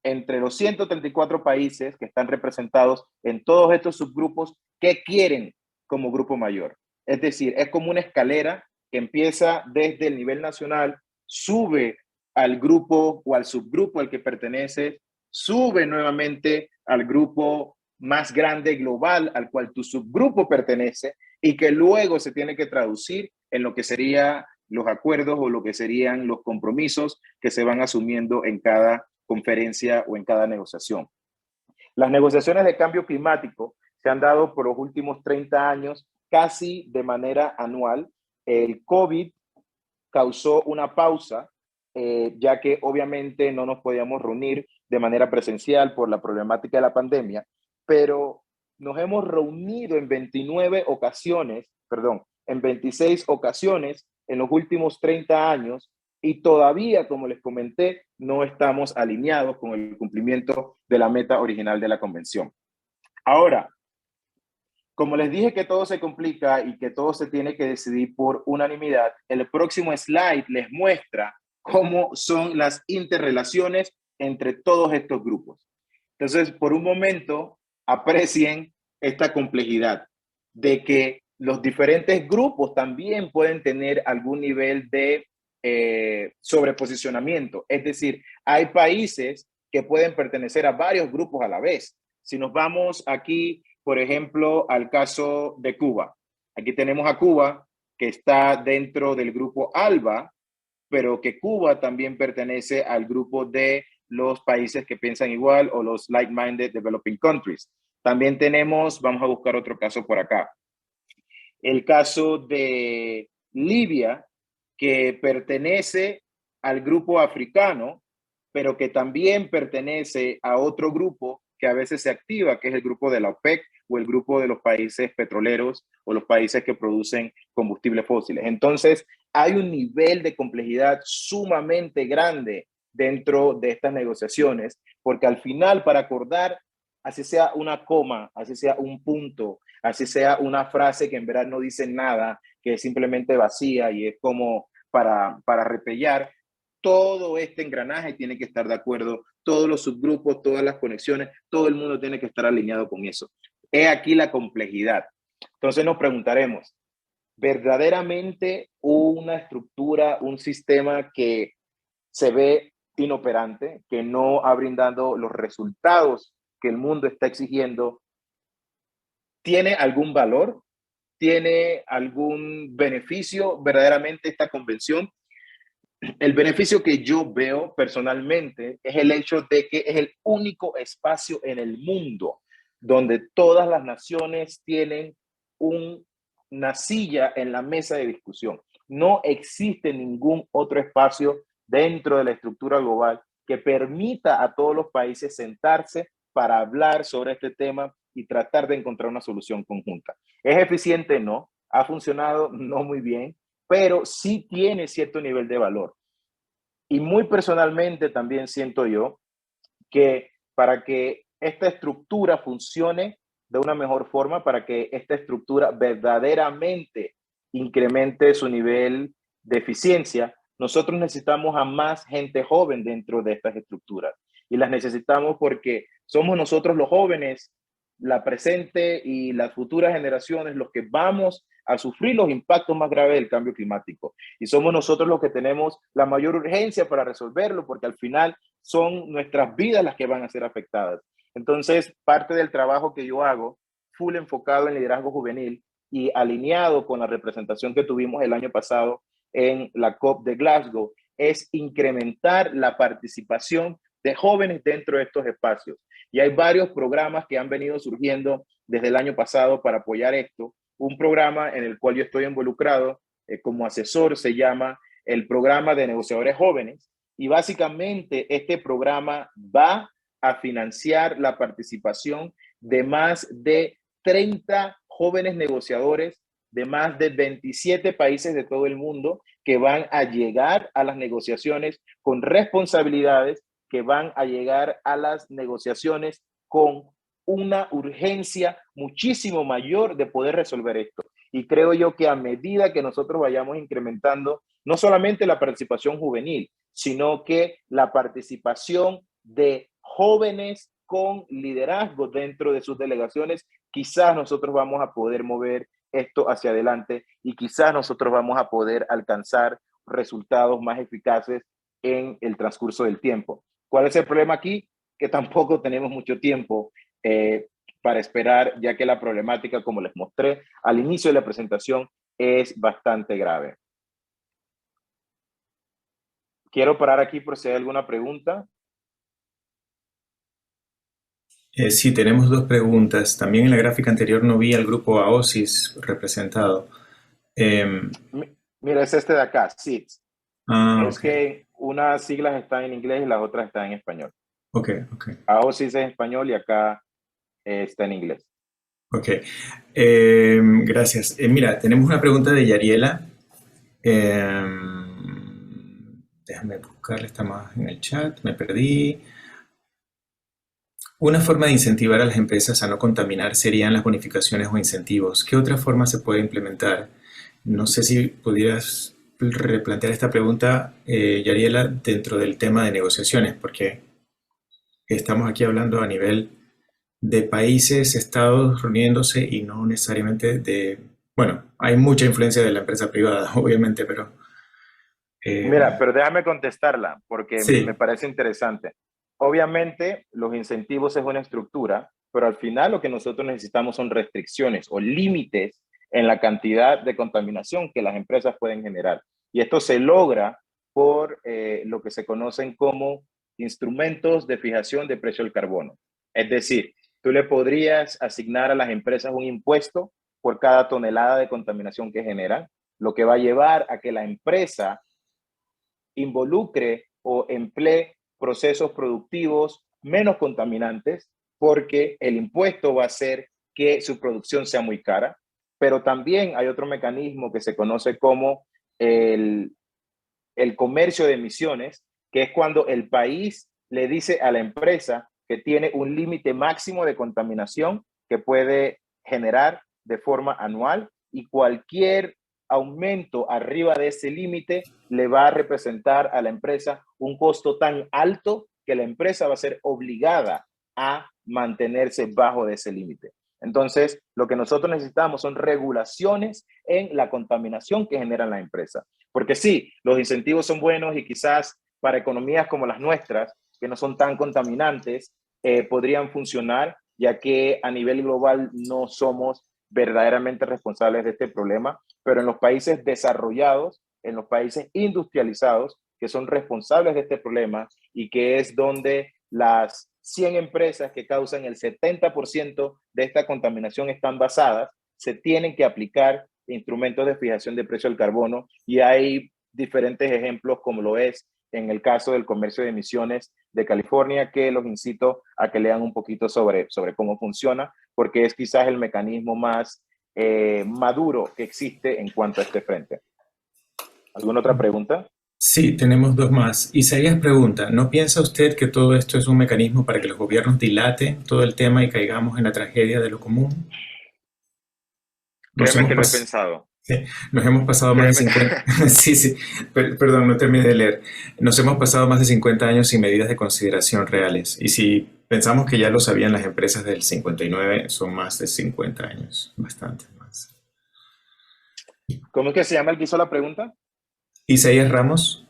entre los 134 países que están representados en todos estos subgrupos qué quieren como grupo mayor. Es decir, es como una escalera que empieza desde el nivel nacional, sube al grupo o al subgrupo al que pertenece, sube nuevamente al grupo más grande global al cual tu subgrupo pertenece y que luego se tiene que traducir en lo que serían los acuerdos o lo que serían los compromisos que se van asumiendo en cada conferencia o en cada negociación. Las negociaciones de cambio climático se han dado por los últimos 30 años casi de manera anual. El COVID causó una pausa, ya que obviamente no nos podíamos reunir de manera presencial por la problemática de la pandemia, pero nos hemos reunido en 29 ocasiones, perdón, en 26 ocasiones en los últimos 30 años y todavía, como les comenté, no estamos alineados con el cumplimiento de la meta original de la convención. Ahora, Como les dije que todo se complica y que todo se tiene que decidir por unanimidad, el próximo slide les muestra cómo son las interrelaciones entre todos estos grupos. Entonces, por un momento, aprecien esta complejidad de que los diferentes grupos también pueden tener algún nivel de sobreposicionamiento. Es decir, hay países que pueden pertenecer a varios grupos a la vez. Si nos vamos aquí, por ejemplo, al caso de Cuba. Aquí tenemos a Cuba, que está dentro del grupo ALBA, pero que Cuba también pertenece al grupo de los países que piensan igual o los like-minded developing countries. También tenemos, vamos a buscar otro caso por acá, el caso de Libia, que pertenece al grupo africano, pero que también pertenece a otro grupo que a veces se activa, que es el grupo de la OPEC o el grupo de los países petroleros o los países que producen combustibles fósiles. Entonces, hay un nivel de complejidad sumamente grande dentro de estas negociaciones, porque al final, para acordar, así sea una coma, así sea un punto, así sea una frase que en verdad no dice nada, que es simplemente vacía y es como para repellar, todo este engranaje tiene que estar de acuerdo, todos los subgrupos, todas las conexiones, todo el mundo tiene que estar alineado con eso. He aquí la complejidad. Entonces nos preguntaremos, ¿verdaderamente una estructura, un sistema que se ve inoperante, que no ha brindado los resultados que el mundo está exigiendo, tiene algún valor? ¿Tiene algún beneficio verdaderamente esta convención? El beneficio que yo veo personalmente es el hecho de que es el único espacio en el mundo donde todas las naciones tienen una silla en la mesa de discusión. No existe ningún otro espacio dentro de la estructura global que permita a todos los países sentarse para hablar sobre este tema y tratar de encontrar una solución conjunta. ¿Es eficiente? No. ¿Ha funcionado? No muy bien, pero sí tiene cierto nivel de valor. Y muy personalmente también siento yo que para que esta estructura funcione de una mejor forma, para que esta estructura verdaderamente incremente su nivel de eficiencia, nosotros necesitamos a más gente joven dentro de estas estructuras. Y las necesitamos porque somos nosotros los jóvenes, la presente y las futuras generaciones, los que vamos a sufrir los impactos más graves del cambio climático. Y somos nosotros los que tenemos la mayor urgencia para resolverlo, porque al final son nuestras vidas las que van a ser afectadas. Entonces, parte del trabajo que yo hago, full enfocado en liderazgo juvenil y alineado con la representación que tuvimos el año pasado en la COP de Glasgow, es incrementar la participación de jóvenes dentro de estos espacios. Y hay varios programas que han venido surgiendo desde el año pasado para apoyar esto. Un programa en el cual yo estoy involucrado como asesor se llama el Programa de Negociadores Jóvenes, y básicamente este programa va a financiar la participación de más de 30 jóvenes negociadores de más de 27 países de todo el mundo que van a llegar a las negociaciones con responsabilidades, que van a llegar a las negociaciones con una urgencia muchísimo mayor de poder resolver esto. Y creo yo que a medida que nosotros vayamos incrementando no solamente la participación juvenil, sino que la participación de jóvenes con liderazgo dentro de sus delegaciones, quizás nosotros vamos a poder mover esto hacia adelante y quizás nosotros vamos a poder alcanzar resultados más eficaces en el transcurso del tiempo. ¿Cuál es el problema aquí? Que tampoco tenemos mucho tiempo para esperar, ya que la problemática, como les mostré al inicio de la presentación, es bastante grave. Quiero parar aquí por si hay alguna pregunta. Sí, tenemos dos preguntas. También en la gráfica anterior no vi al grupo AOSIS representado. Mira, es este de acá, SIDS. Es Ok. que unas siglas están en inglés y las otras están en español. Ok, ok. AOSIS es en español y acá está en inglés. Ok. Gracias. Mira, tenemos una pregunta de Yariela. Déjame buscarla, está más en el chat, me perdí. Una forma de incentivar a las empresas a no contaminar serían las bonificaciones o incentivos. ¿Qué otra forma se puede implementar? No sé si pudieras replantear esta pregunta, Yariela, dentro del tema de negociaciones, porque estamos aquí hablando a nivel de países, estados reuniéndose y no necesariamente de... Bueno, hay mucha influencia de la empresa privada, obviamente, pero eh, Mira, pero déjame contestarla porque me sí, parece interesante. Obviamente, los incentivos es una estructura, pero al final lo que nosotros necesitamos son restricciones o límites en la cantidad de contaminación que las empresas pueden generar. Y esto se logra por lo que se conocen como instrumentos de fijación de precio del carbono. Es decir, tú le podrías asignar a las empresas un impuesto por cada tonelada de contaminación que generan, lo que va a llevar a que la empresa involucre o emplee procesos productivos menos contaminantes, porque el impuesto va a hacer que su producción sea muy cara, pero también hay otro mecanismo que se conoce como el, el comercio de emisiones, que es cuando el país le dice a la empresa que tiene un límite máximo de contaminación que puede generar de forma anual, y cualquier aumento arriba de ese límite le va a representar a la empresa un costo tan alto que la empresa va a ser obligada a mantenerse bajo de ese límite. Entonces, lo que nosotros necesitamos son regulaciones en la contaminación que generan las empresas. Porque sí, los incentivos son buenos y quizás para economías como las nuestras, que no son tan contaminantes, podrían funcionar, ya que a nivel global no somos verdaderamente responsables de este problema, pero en los países desarrollados, en los países industrializados, que son responsables de este problema y que es donde las 100 empresas que causan el 70% de esta contaminación están basadas, se tienen que aplicar instrumentos de fijación de precio del carbono, y hay diferentes ejemplos como lo es en el caso del comercio de emisiones de California, que los incito a que lean un poquito sobre cómo funciona, porque es quizás el mecanismo más maduro que existe en cuanto a este frente. ¿Alguna otra pregunta? sí, tenemos dos más. Isaías pregunta, ¿no piensa usted que todo esto es un mecanismo para que los gobiernos dilaten todo el tema y caigamos en la tragedia de lo común? Nos Créeme hemos, que lo he pas- pensado. sí, nos hemos pasado más de Créeme. 50, sí, sí, perdón, no terminé de leer. Nos hemos pasado más de 50 años sin medidas de consideración reales. Y si pensamos que ya lo sabían las empresas del 59, son más de 50 años, bastante más. ¿Cómo es que se llama el que hizo la pregunta? Isaías Ramos,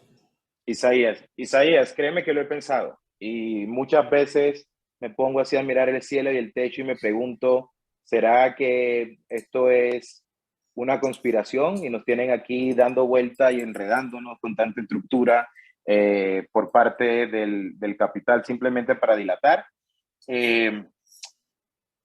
Isaías, créeme que lo he pensado y muchas veces me pongo así a mirar el cielo y el techo y me pregunto, ¿será que esto es una conspiración y nos tienen aquí dando vuelta y enredándonos con tanta estructura por parte del capital simplemente para dilatar? Eh,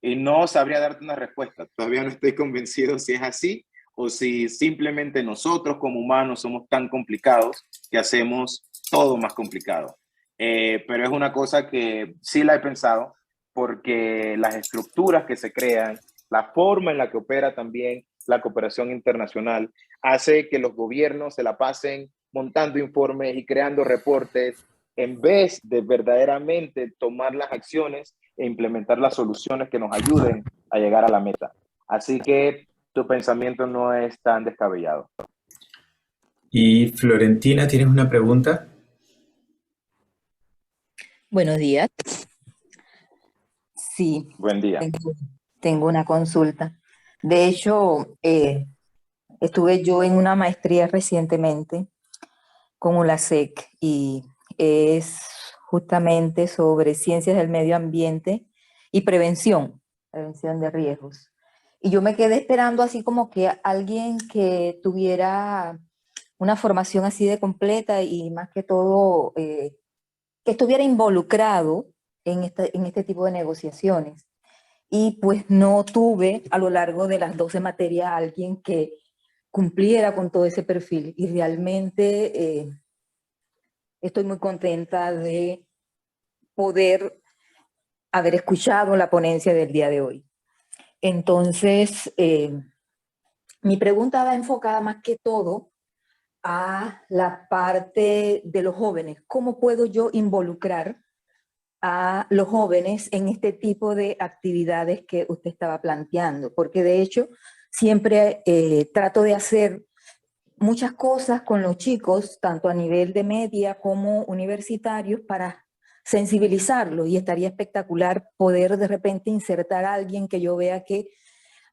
y no sabría darte una respuesta. Todavía no estoy convencido si es así o si simplemente nosotros como humanos somos tan complicados que hacemos todo más complicado. Pero es una cosa que sí la he pensado, porque las estructuras que se crean, la forma en la que opera también la cooperación internacional, hace que los gobiernos se la pasen montando informes y creando reportes en vez de verdaderamente tomar las acciones e implementar las soluciones que nos ayuden a llegar a la meta. Así que tu pensamiento no es tan descabellado. y Florentina, ¿tienes una pregunta? Buenos días. Sí, Buen día. tengo, tengo una consulta. De hecho, estuve yo en una maestría recientemente con ULASEC y es justamente sobre ciencias del medio ambiente y prevención de riesgos. Y yo me quedé esperando así como que alguien que tuviera una formación así de completa y más que todo que estuviera involucrado en este tipo de negociaciones. Y pues no tuve a lo largo de las 12 materias a alguien que cumpliera con todo ese perfil. Y realmente estoy muy contenta de poder haber escuchado la ponencia del día de hoy. Entonces, mi pregunta va enfocada más que todo a la parte de los jóvenes. ¿Cómo puedo yo involucrar a los jóvenes en este tipo de actividades que usted estaba planteando, porque de hecho siempre trato de hacer muchas cosas con los chicos, tanto a nivel de media como universitarios, para sensibilizarlos, y estaría espectacular poder de repente insertar a alguien que yo vea que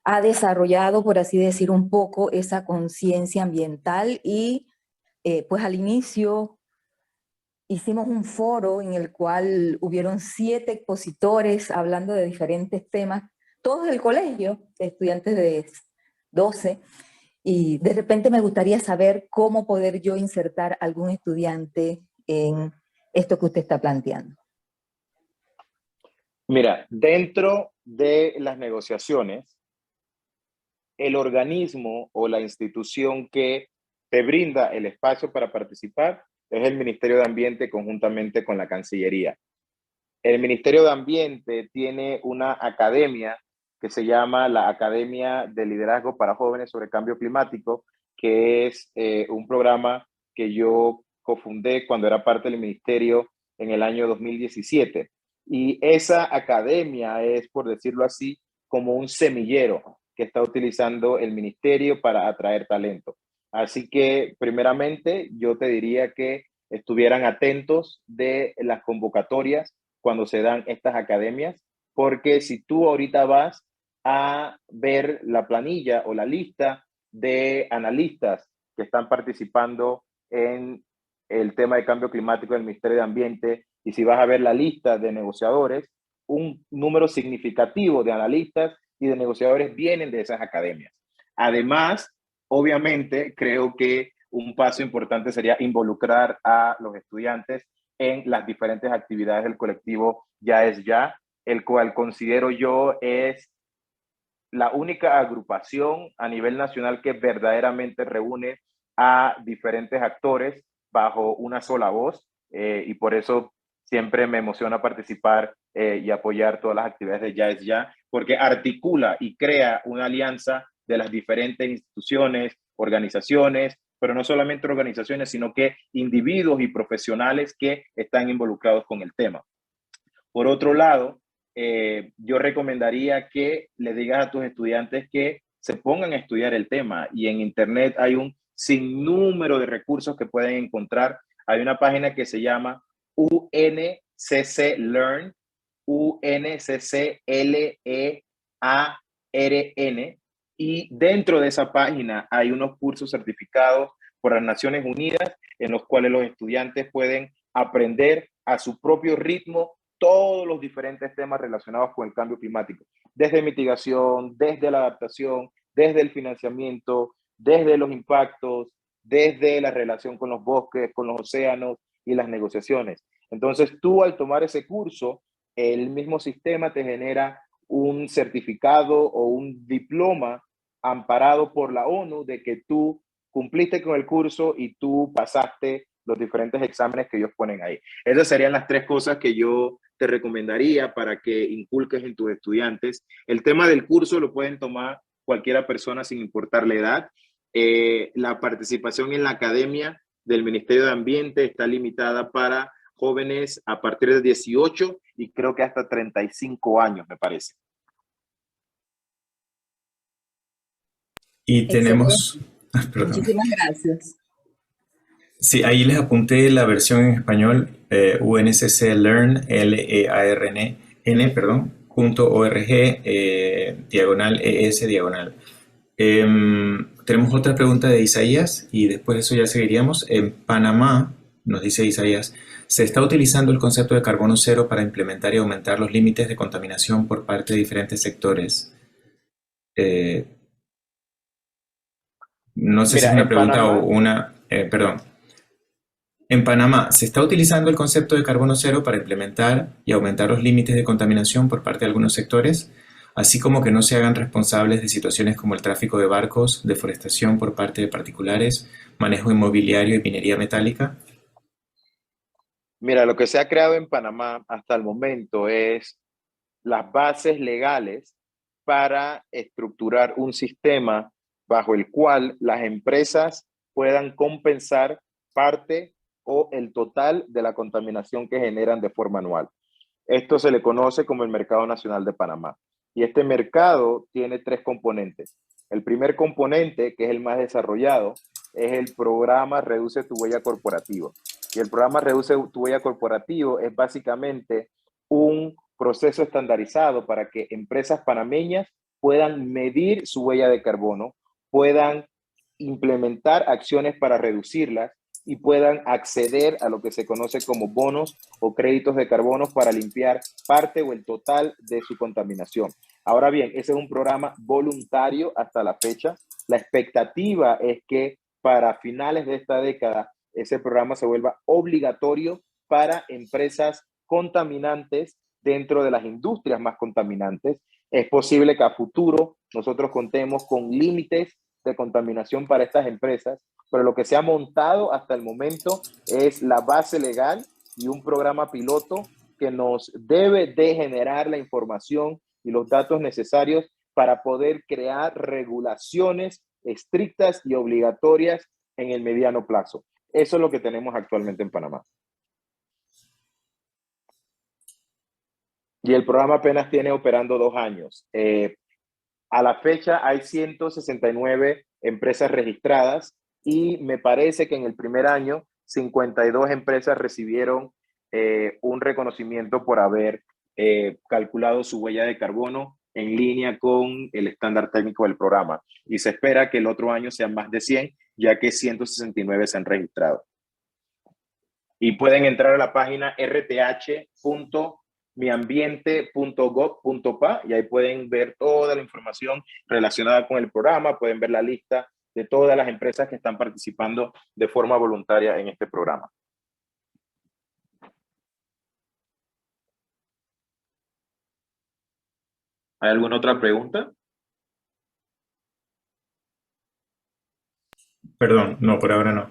ha desarrollado, por así decir, un poco esa conciencia ambiental y pues al inicio hicimos un foro en el cual hubieron 7 expositores hablando de diferentes temas, todos del colegio, estudiantes de 12, y de repente me gustaría saber cómo poder yo insertar algún estudiante en esto que usted está planteando. Mira, dentro de las negociaciones, el organismo o la institución que te brinda el espacio para participar es el Ministerio de Ambiente conjuntamente con la Cancillería. El Ministerio de Ambiente tiene una academia que se llama la Academia de Liderazgo para Jóvenes sobre Cambio Climático, que es un programa que yo cofundé cuando era parte del ministerio en el año 2017. Y esa academia es, por decirlo así, como un semillero que está utilizando el ministerio para atraer talento. Así que, primeramente, yo te diría que estuvieran atentos de las convocatorias cuando se dan estas academias, porque si tú ahorita vas a ver la planilla o la lista de analistas que están participando en el tema de cambio climático del Ministerio de Ambiente, y si vas a ver la lista de negociadores, un número significativo de analistas y de negociadores vienen de esas academias. Además, obviamente, creo que un paso importante sería involucrar a los estudiantes en las diferentes actividades del colectivo Ya es Ya, el cual considero yo es la única agrupación a nivel nacional que verdaderamente reúne a diferentes actores bajo una sola voz, y por eso siempre me emociona participar y apoyar todas las actividades de Ya es Ya, porque articula y crea una alianza de las diferentes instituciones, organizaciones, pero no solamente organizaciones, sino que individuos y profesionales que están involucrados con el tema. Por otro lado, yo recomendaría que le digas a tus estudiantes que se pongan a estudiar el tema, y en Internet hay un sinnúmero de recursos que pueden encontrar. Hay una página que se llama UNCC Learn, UNCCLEARN, y dentro de esa página hay unos cursos certificados por las Naciones Unidas en los cuales los estudiantes pueden aprender a su propio ritmo todos los diferentes temas relacionados con el cambio climático, desde mitigación, desde la adaptación, desde el financiamiento, desde los impactos, desde la relación con los bosques, con los océanos y las negociaciones. Entonces, tú al tomar ese curso, el mismo sistema te genera un certificado o un diploma amparado por la ONU de que tú cumpliste con el curso y tú pasaste los diferentes exámenes que ellos ponen ahí. Esas serían las 3 cosas que yo te recomendaría para que inculques en tus estudiantes. El tema del curso lo pueden tomar cualquiera persona sin importar la edad. La participación en la academia del Ministerio de Ambiente está limitada para jóvenes a partir de 18 y creo que hasta 35 años, me parece. Y tenemos... Perdón. Muchísimas gracias. Sí, ahí les apunté la versión en español, UNCC Learn, L-E-A-R-N, perdón, .org, diagonal ES, diagonal. Tenemos otra pregunta de Isaías y después de eso ya seguiríamos. En Panamá, nos dice Isaías, ¿se está utilizando el concepto de carbono cero para implementar y aumentar los límites de contaminación por parte de diferentes sectores? No sé si es una pregunta Panamá, o una... perdón. En Panamá, ¿se está utilizando el concepto de carbono cero para implementar y aumentar los límites de contaminación por parte de algunos sectores, así como que no se hagan responsables de situaciones como el tráfico de barcos, deforestación por parte de particulares, manejo inmobiliario y minería metálica? Mira, lo que se ha creado en Panamá hasta el momento es las bases legales para estructurar un sistema bajo el cual las empresas puedan compensar parte o el total de la contaminación que generan de forma anual. Esto se le conoce como el Mercado Nacional de Panamá. Y este mercado tiene tres componentes. El primer componente, que es el más desarrollado, es el programa Reduce tu Huella Corporativa. Y el programa Reduce tu Huella Corporativo es básicamente un proceso estandarizado para que empresas panameñas puedan medir su huella de carbono, puedan implementar acciones para reducirlas y puedan acceder a lo que se conoce como bonos o créditos de carbono para limpiar parte o el total de su contaminación. Ahora bien, ese es un programa voluntario hasta la fecha. La expectativa es que para finales de esta década ese programa se vuelva obligatorio para empresas contaminantes dentro de las industrias más contaminantes. Es posible que a futuro nosotros contemos con límites de contaminación para estas empresas, pero lo que se ha montado hasta el momento es la base legal y un programa piloto que nos debe de generar la información y los datos necesarios para poder crear regulaciones estrictas y obligatorias en el mediano plazo. Eso es lo que tenemos actualmente en Panamá. Y el programa apenas tiene operando 2 años. A la fecha hay 169 empresas registradas y me parece que en el primer año 52 empresas recibieron un reconocimiento por haber calculado su huella de carbono en línea con el estándar técnico del programa. Y se espera que el otro año sean más de 100, ya que 169 se han registrado. Y pueden entrar a la página rth.miambiente.gov.pa y ahí pueden ver toda la información relacionada con el programa, pueden ver la lista de todas las empresas que están participando de forma voluntaria en este programa. ¿Hay alguna otra pregunta? Perdón, no, por ahora no.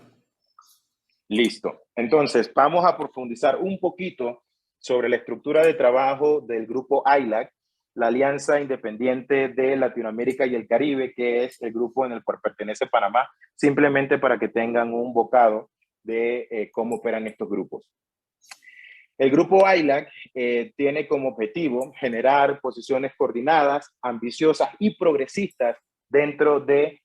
Listo. Entonces, vamos a profundizar un poquito sobre la estructura de trabajo del grupo ILAC, la Alianza Independiente de Latinoamérica y el Caribe, que es el grupo en el cual pertenece Panamá, simplemente para que tengan un bocado de cómo operan estos grupos. El grupo ILAC tiene como objetivo generar posiciones coordinadas, ambiciosas y progresistas dentro de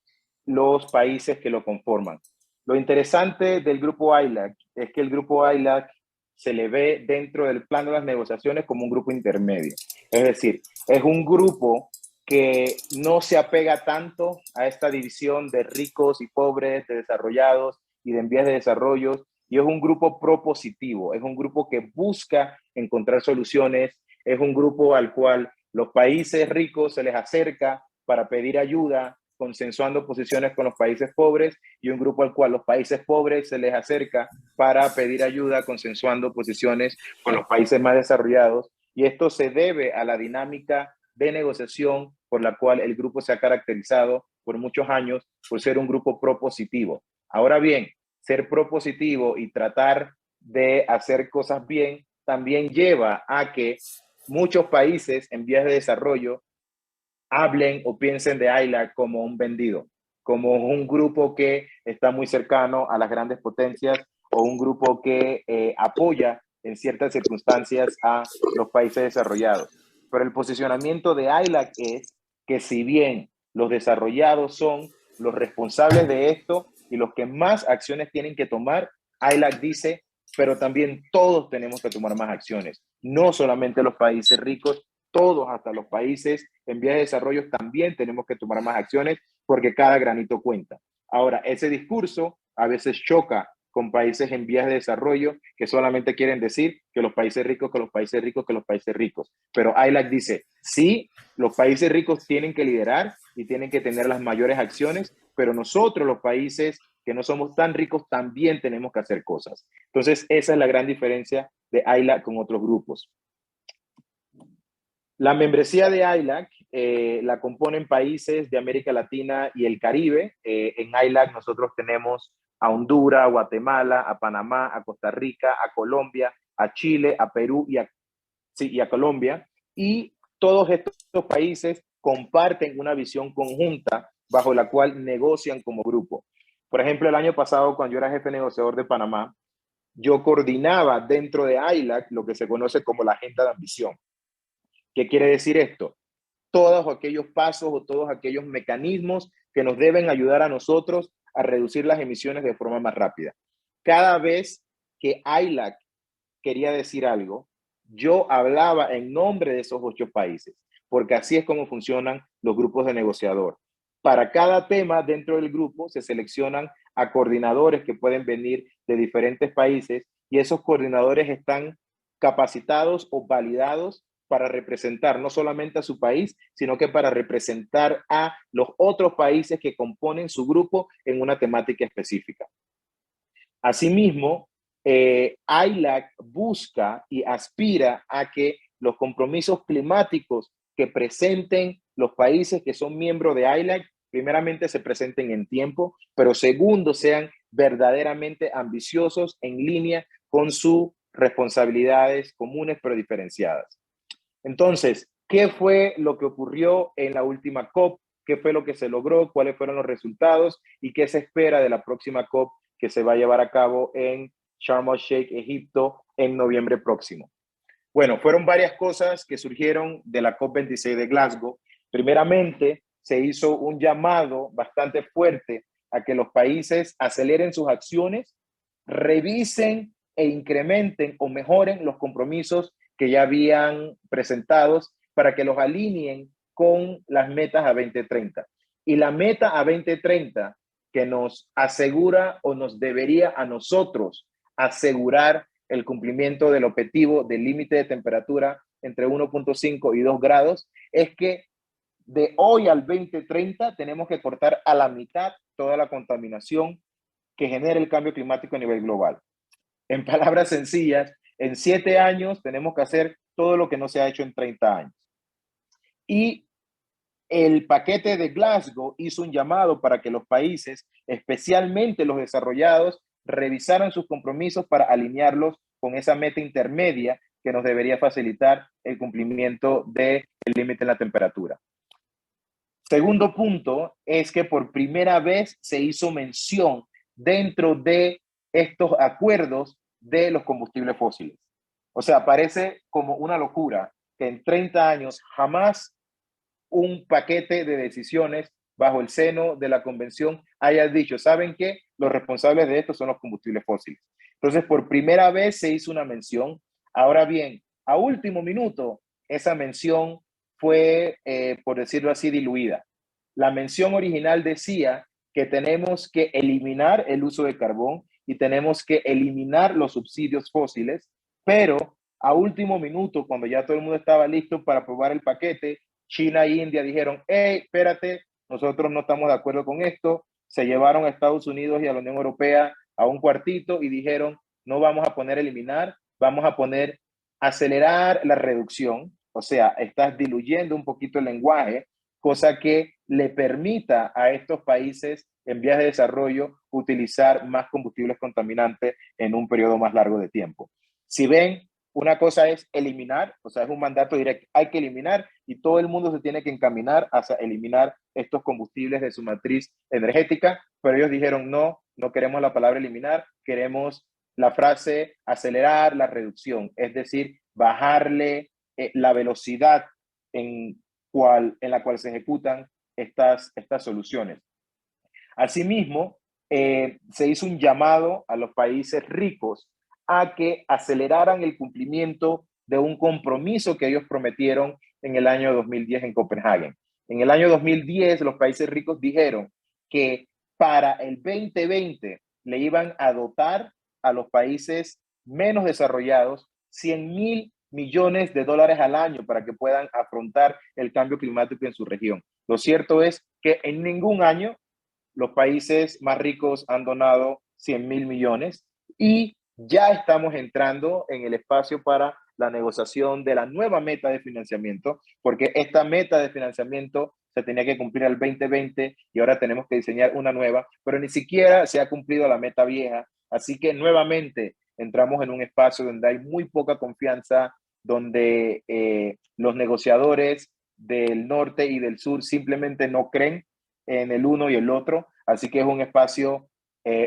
los países que lo conforman. Lo interesante del grupo ILAC es que el grupo ILAC se le ve dentro del plano de las negociaciones como un grupo intermedio. Es decir, es un grupo que no se apega tanto a esta división de ricos y pobres, de desarrollados y de en vías de desarrollo, y es un grupo propositivo, es un grupo que busca encontrar soluciones, es un grupo al cual los países ricos se les acerca para pedir ayuda, consensuando posiciones con los países pobres, y un grupo al cual los países pobres se les acerca para pedir ayuda, consensuando posiciones con los países más desarrollados. Y esto se debe a la dinámica de negociación por la cual el grupo se ha caracterizado por muchos años por ser un grupo propositivo. Ahora bien, ser propositivo y tratar de hacer cosas bien también lleva a que muchos países en vías de desarrollo hablen o piensen de ILAC como un vendido, como un grupo que está muy cercano a las grandes potencias o un grupo que apoya en ciertas circunstancias a los países desarrollados. Pero el posicionamiento de ILAC es que si bien los desarrollados son los responsables de esto y los que más acciones tienen que tomar, ILAC dice, pero también todos tenemos que tomar más acciones, no solamente los países ricos, todos, hasta los países en vías de desarrollo, también tenemos que tomar más acciones porque cada granito cuenta. Ahora, ese discurso a veces choca con países en vías de desarrollo que solamente quieren decir que los países ricos, que los países ricos, que los países ricos. Pero ILAC dice, sí, los países ricos tienen que liderar y tienen que tener las mayores acciones, pero nosotros, los países que no somos tan ricos, también tenemos que hacer cosas. Entonces, esa es la gran diferencia de ILAC con otros grupos. La membresía de ILAC la componen países de América Latina y el Caribe. En ILAC nosotros tenemos a Honduras, a Guatemala, a Panamá, a Costa Rica, a Colombia, a Chile, a Perú y a Colombia. Y todos estos países comparten una visión conjunta bajo la cual negocian como grupo. Por ejemplo, el año pasado, cuando yo era jefe negociador de Panamá, yo coordinaba dentro de ILAC lo que se conoce como la agenda de ambición. ¿Qué quiere decir esto? Todos aquellos pasos o todos aquellos mecanismos que nos deben ayudar a nosotros a reducir las emisiones de forma más rápida. Cada vez que ILAC quería decir algo, yo hablaba en nombre de esos 8 países, porque así es como funcionan los grupos de negociador. Para cada tema dentro del grupo se seleccionan a coordinadores que pueden venir de diferentes países y esos coordinadores están capacitados o validados para representar no solamente a su país, sino que para representar a los otros países que componen su grupo en una temática específica. Asimismo, ILAC busca y aspira a que los compromisos climáticos que presenten los países que son miembros de ILAC, primeramente se presenten en tiempo, pero segundo, sean verdaderamente ambiciosos en línea con sus responsabilidades comunes pero diferenciadas. Entonces, ¿qué fue lo que ocurrió en la última COP? ¿Qué fue lo que se logró? ¿Cuáles fueron los resultados? ¿Y qué se espera de la próxima COP que se va a llevar a cabo en Sharm el Sheikh, Egipto, en noviembre próximo? Bueno, fueron varias cosas que surgieron de la COP26 de Glasgow. Primeramente, se hizo un llamado bastante fuerte a que los países aceleren sus acciones, revisen e incrementen o mejoren los compromisos que ya habían presentados para que los alineen con las metas a 2030. Y la meta a 2030 que nos asegura o nos debería a nosotros asegurar el cumplimiento del objetivo del límite de temperatura entre 1.5 y 2 grados, es que de hoy al 2030 tenemos que cortar a la mitad toda la contaminación que genera el cambio climático a nivel global. En palabras sencillas, en 7 años tenemos que hacer todo lo que no se ha hecho en 30 años. Y el paquete de Glasgow hizo un llamado para que los países, especialmente los desarrollados, revisaran sus compromisos para alinearlos con esa meta intermedia que nos debería facilitar el cumplimiento del límite en la temperatura. Segundo punto es que por primera vez se hizo mención dentro de estos acuerdos de los combustibles fósiles. O sea, parece como una locura que en 30 años jamás un paquete de decisiones bajo el seno de la convención haya dicho, ¿saben qué? Los responsables de esto son los combustibles fósiles. Entonces, por primera vez se hizo una mención. Ahora bien, a último minuto, esa mención fue, por decirlo así, diluida. La mención original decía que tenemos que eliminar el uso de carbón y tenemos que eliminar los subsidios fósiles, pero a último minuto, cuando ya todo el mundo estaba listo para aprobar el paquete, China e India dijeron, hey, espérate, nosotros no estamos de acuerdo con esto. Se llevaron a Estados Unidos y a la Unión Europea a un cuartito y dijeron, no vamos a poner eliminar, vamos a poner acelerar la reducción. O sea, estás diluyendo un poquito el lenguaje, cosa que le permita a estos países en vías de desarrollo utilizar más combustibles contaminantes en un periodo más largo de tiempo. Si ven, una cosa es eliminar, o sea, es un mandato directo, hay que eliminar y todo el mundo se tiene que encaminar hacia eliminar estos combustibles de su matriz energética, pero ellos dijeron no, no queremos la palabra eliminar, queremos la frase acelerar la reducción, es decir, bajarle la velocidad en la cual se ejecutan estas soluciones. Asimismo, se hizo un llamado a los países ricos a que aceleraran el cumplimiento de un compromiso que ellos prometieron en el año 2010 en Copenhague. En el año 2010, los países ricos dijeron que para el 2020 le iban a dotar a los países menos desarrollados 100.000 millones de dólares al año para que puedan afrontar el cambio climático en su región. Lo cierto es que en ningún año los países más ricos han donado 100.000 millones y ya estamos entrando en el espacio para la negociación de la nueva meta de financiamiento, porque esta meta de financiamiento se tenía que cumplir al 2020 y ahora tenemos que diseñar una nueva, pero ni siquiera se ha cumplido la meta vieja. Así que nuevamente entramos en un espacio donde hay muy poca confianza, donde los negociadores del norte y del sur simplemente no creen en el uno y el otro. Así que es un espacio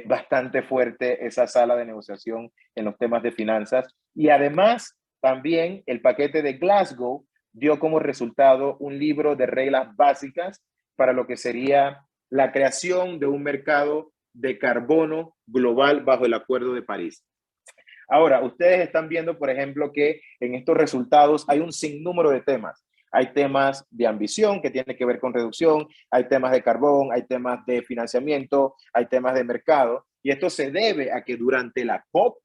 bastante fuerte esa sala de negociación en los temas de finanzas. Y además, también el paquete de Glasgow dio como resultado un libro de reglas básicas para lo que sería la creación de un mercado de carbono global bajo el Acuerdo de París. Ahora, ustedes están viendo, por ejemplo, que en estos resultados hay un sinnúmero de temas. Hay temas de ambición que tienen que ver con reducción, hay temas de carbón, hay temas de financiamiento, hay temas de mercado. Y esto se debe a que durante la COP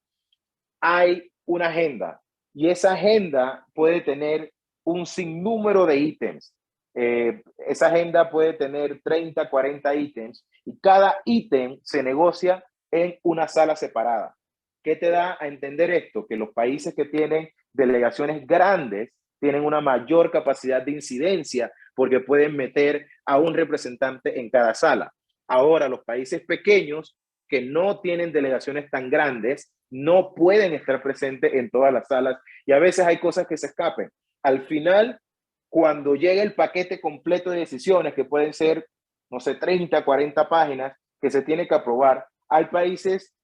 hay una agenda y esa agenda puede tener un sinnúmero de ítems. Esa agenda puede tener 30, 40 ítems y cada ítem se negocia en una sala separada. ¿Qué te da a entender esto? Que los países que tienen delegaciones grandes tienen una mayor capacidad de incidencia porque pueden meter a un representante en cada sala. Ahora, los países pequeños que no tienen delegaciones tan grandes no pueden estar presentes en todas las salas y a veces hay cosas que se escapen. Al final, cuando llega el paquete completo de decisiones, que pueden ser, no sé, 30, 40 páginas, que se tiene que aprobar, hay países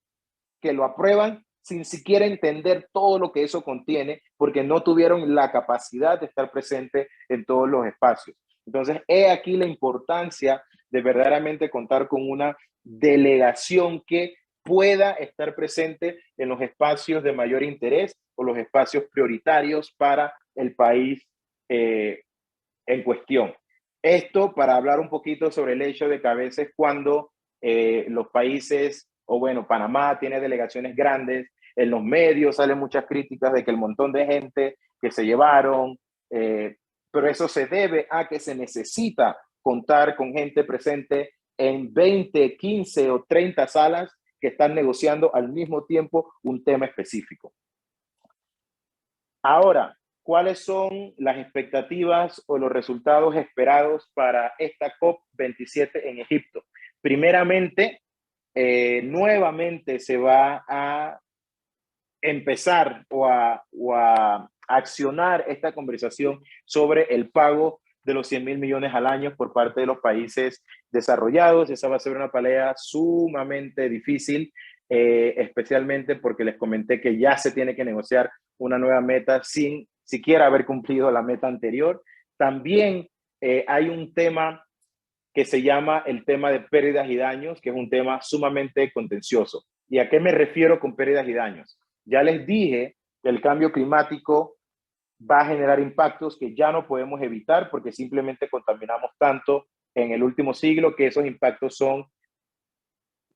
que lo aprueban sin siquiera entender todo lo que eso contiene, porque no tuvieron la capacidad de estar presente en todos los espacios. Entonces, he aquí la importancia de verdaderamente contar con una delegación que pueda estar presente en los espacios de mayor interés o los espacios prioritarios para el país en cuestión. Esto para hablar un poquito sobre el hecho de que a veces cuando los países, o bueno, Panamá tiene delegaciones grandes, en los medios salen muchas críticas de que el montón de gente que se llevaron, pero eso se debe a que se necesita contar con gente presente en 20, 15 o 30 salas que están negociando al mismo tiempo un tema específico. Ahora, ¿cuáles son las expectativas o los resultados esperados para esta COP27 en Egipto? Primeramente, nuevamente se va a empezar o a accionar esta conversación sobre el pago de los 100.000 millones al año por parte de los países desarrollados. Esa va a ser una pelea sumamente difícil, especialmente porque les comenté que ya se tiene que negociar una nueva meta sin siquiera haber cumplido la meta anterior. También hay un tema que se llama el tema de pérdidas y daños, que es un tema sumamente contencioso. ¿Y a qué me refiero con pérdidas y daños? Ya les dije que el cambio climático va a generar impactos que ya no podemos evitar porque simplemente contaminamos tanto en el último siglo que esos impactos son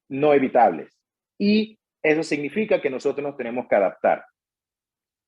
no evitables. Y eso significa que nosotros nos tenemos que adaptar.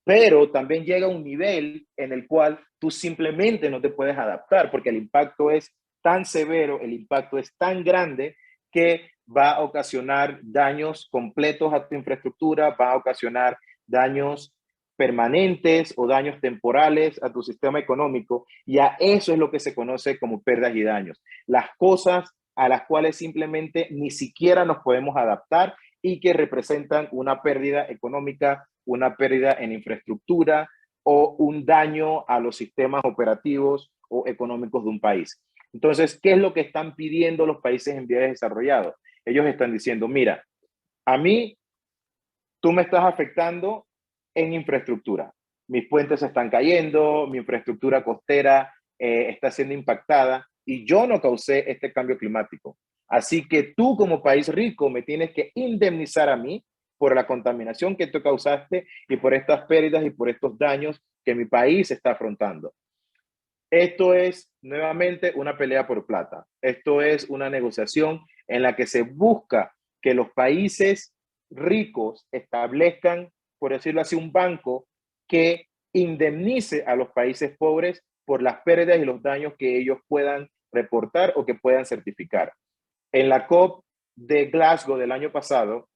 Pero también llega un nivel en el cual tú simplemente no te puedes adaptar porque el impacto es tan severo, el impacto es tan grande que va a ocasionar daños completos a tu infraestructura, va a ocasionar daños permanentes o daños temporales a tu sistema económico, y a eso es lo que se conoce como pérdidas y daños. Las cosas a las cuales simplemente ni siquiera nos podemos adaptar y que representan una pérdida económica, una pérdida en infraestructura o un daño a los sistemas operativos o económicos de un país. Entonces, ¿qué es lo que están pidiendo los países en vías de desarrollo? Ellos están diciendo, mira, a mí tú me estás afectando en infraestructura. Mis puentes están cayendo, mi infraestructura costera está siendo impactada y yo no causé este cambio climático. Así que tú como país rico me tienes que indemnizar a mí por la contaminación que tú causaste y por estas pérdidas y por estos daños que mi país está afrontando. Esto es nuevamente una pelea por plata. Esto es una negociación en la que se busca que los países ricos establezcan, por decirlo así, un banco que indemnice a los países pobres por las pérdidas y los daños que ellos puedan reportar o que puedan certificar. En la COP de Glasgow del año pasado,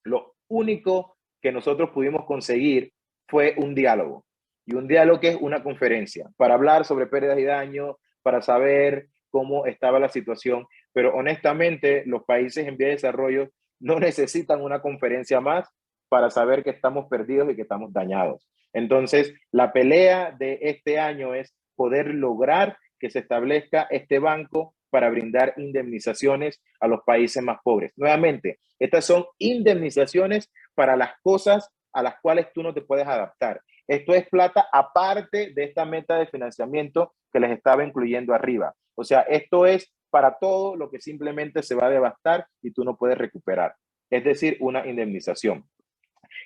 lo único que nosotros pudimos conseguir fue un diálogo. Y un diálogo que es una conferencia para hablar sobre pérdidas y daños, para saber cómo estaba la situación. Pero honestamente, los países en vía de desarrollo no necesitan una conferencia más para saber que estamos perdidos y que estamos dañados. Entonces, la pelea de este año es poder lograr que se establezca este banco para brindar indemnizaciones a los países más pobres. Nuevamente, estas son indemnizaciones para las cosas a las cuales tú no te puedes adaptar. Esto es plata aparte de esta meta de financiamiento que les estaba incluyendo arriba. O sea, esto es para todo lo que simplemente se va a devastar y tú no puedes recuperar. Es decir, una indemnización.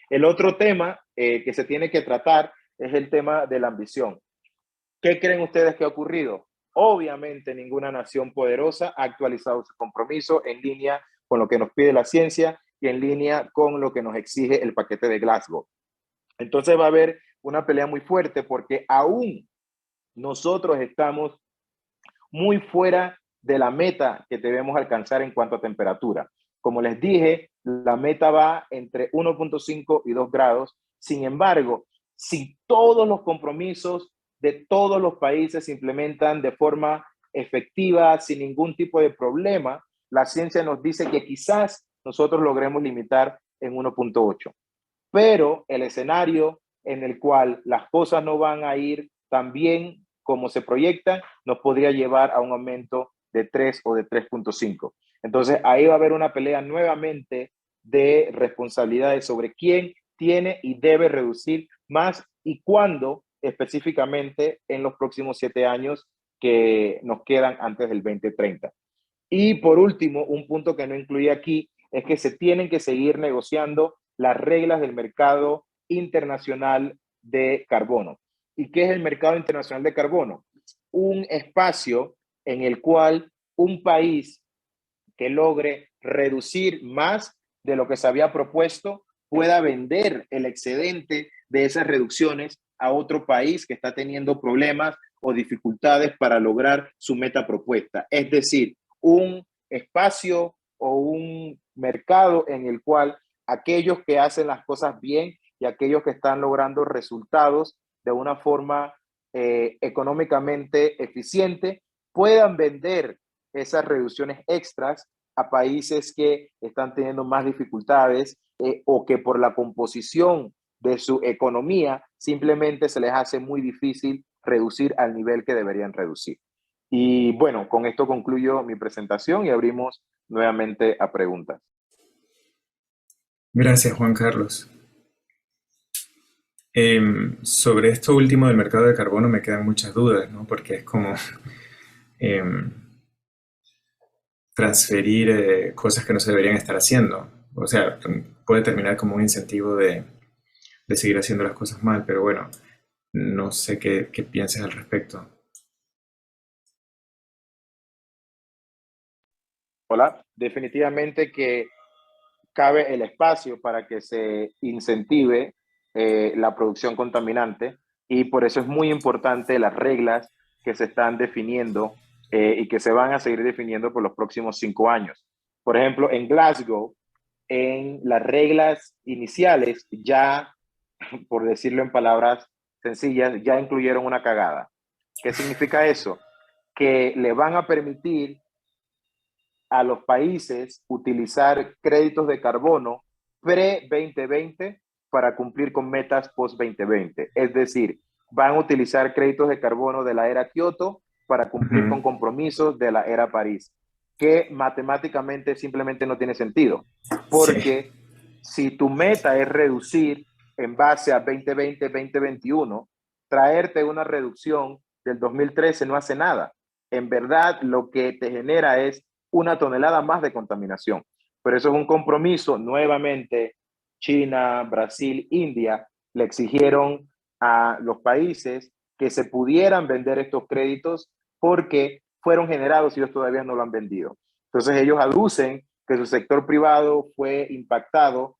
El otro tema que se tiene que tratar es el tema de la ambición. ¿Qué creen ustedes que ha ocurrido? Obviamente ninguna nación poderosa ha actualizado su compromiso en línea con lo que nos pide la ciencia y en línea con lo que nos exige el paquete de Glasgow. Entonces va a haber una pelea muy fuerte porque aún nosotros estamos muy fuera de la meta que debemos alcanzar en cuanto a temperatura. Como les dije, la meta va entre 1.5 y 2 grados. Sin embargo, si todos los compromisos de todos los países se implementan de forma efectiva, sin ningún tipo de problema, la ciencia nos dice que quizás nosotros logremos limitar en 1.8. Pero el escenario en el cual las cosas no van a ir tan bien como se proyectan, nos podría llevar a un aumento de 3 o de 3.5. Entonces ahí va a haber una pelea nuevamente de responsabilidades sobre quién tiene y debe reducir más y cuándo específicamente en los próximos 7 años que nos quedan antes del 2030. Y por último, un punto que no incluí aquí es que se tienen que seguir negociando las reglas del mercado internacional de carbono. ¿Y qué es el mercado internacional de carbono? Un espacio en el cual un país que logre reducir más de lo que se había propuesto pueda vender el excedente de esas reducciones a otro país que está teniendo problemas o dificultades para lograr su meta propuesta. Es decir, un espacio o un mercado en el cual aquellos que hacen las cosas bien y aquellos que están logrando resultados de una forma económicamente eficiente puedan vender esas reducciones extras a países que están teniendo más dificultades o que por la composición de su economía simplemente se les hace muy difícil reducir al nivel que deberían reducir. Y bueno, con esto concluyo mi presentación y abrimos nuevamente a preguntas. Gracias, Juan Carlos. Sobre esto último del mercado de carbono me quedan muchas dudas, ¿no? Porque es como em, transferir cosas que no se deberían estar haciendo. O sea, puede terminar como un incentivo de seguir haciendo las cosas mal, pero bueno, no sé qué pienses al respecto. Hola, definitivamente que cabe el espacio para que se incentive la producción contaminante y por eso es muy importante las reglas que se están definiendo y que se van a seguir definiendo por los próximos 5 años. Por ejemplo, en Glasgow, en las reglas iniciales, ya, por decirlo en palabras sencillas, ya incluyeron una cagada. ¿Qué significa eso? Que le van a permitir a los países utilizar créditos de carbono pre-2020 para cumplir con metas post-2020. Es decir, van a utilizar créditos de carbono de la era Kioto para cumplir Ujú. con compromisos de la era París, que matemáticamente simplemente no tiene sentido, Sí, porque si tu meta es reducir en base a 2020-2021, traerte una reducción del 2013 no hace nada. En verdad, lo que te genera es una tonelada más de contaminación. Pero eso es un compromiso. Nuevamente, China, Brasil, India le exigieron a los países que se pudieran vender estos créditos porque fueron generados y ellos todavía no lo han vendido. Entonces ellos aducen que su sector privado fue impactado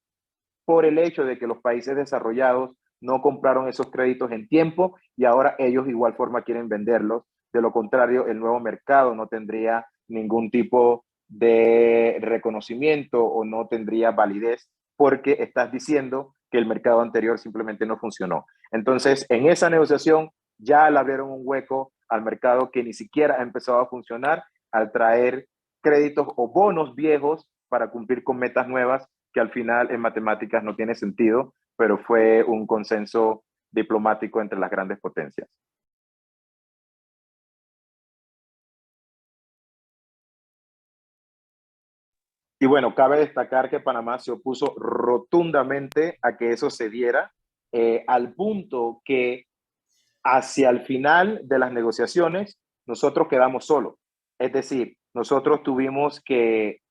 por el hecho de que los países desarrollados no compraron esos créditos en tiempo y ahora ellos de igual forma quieren venderlos. De lo contrario, el nuevo mercado no tendría ningún tipo de reconocimiento o no tendría validez porque estás diciendo que el mercado anterior simplemente no funcionó. Entonces, en esa negociación ya le abrieron un hueco al mercado que ni siquiera ha empezado a funcionar al traer créditos o bonos viejos para cumplir con metas nuevas que al final en matemáticas no tiene sentido, pero fue un consenso diplomático entre las grandes potencias. Y bueno, cabe destacar que Panamá se opuso rotundamente a que eso se diera, al punto que hacia el final de las negociaciones nosotros quedamos solos. Es decir, nosotros tuvimos que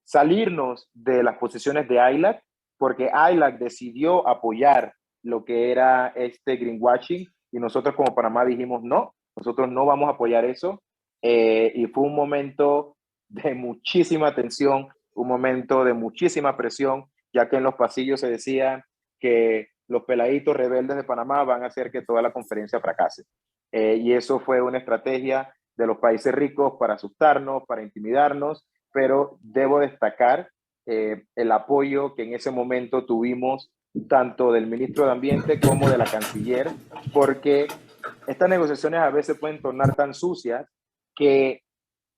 salirnos de las posiciones de ILAC porque ILAC decidió apoyar lo que era este greenwashing y nosotros como Panamá dijimos no, nosotros no vamos a apoyar eso. Y fue un momento de muchísima tensión, un momento de muchísima presión, ya que en los pasillos se decía que los peladitos rebeldes de Panamá van a hacer que toda la conferencia fracase. Y eso fue una estrategia de los países ricos para asustarnos, para intimidarnos, pero debo destacar el apoyo que en ese momento tuvimos tanto del ministro de Ambiente como de la canciller, porque estas negociaciones a veces pueden tornar tan sucias que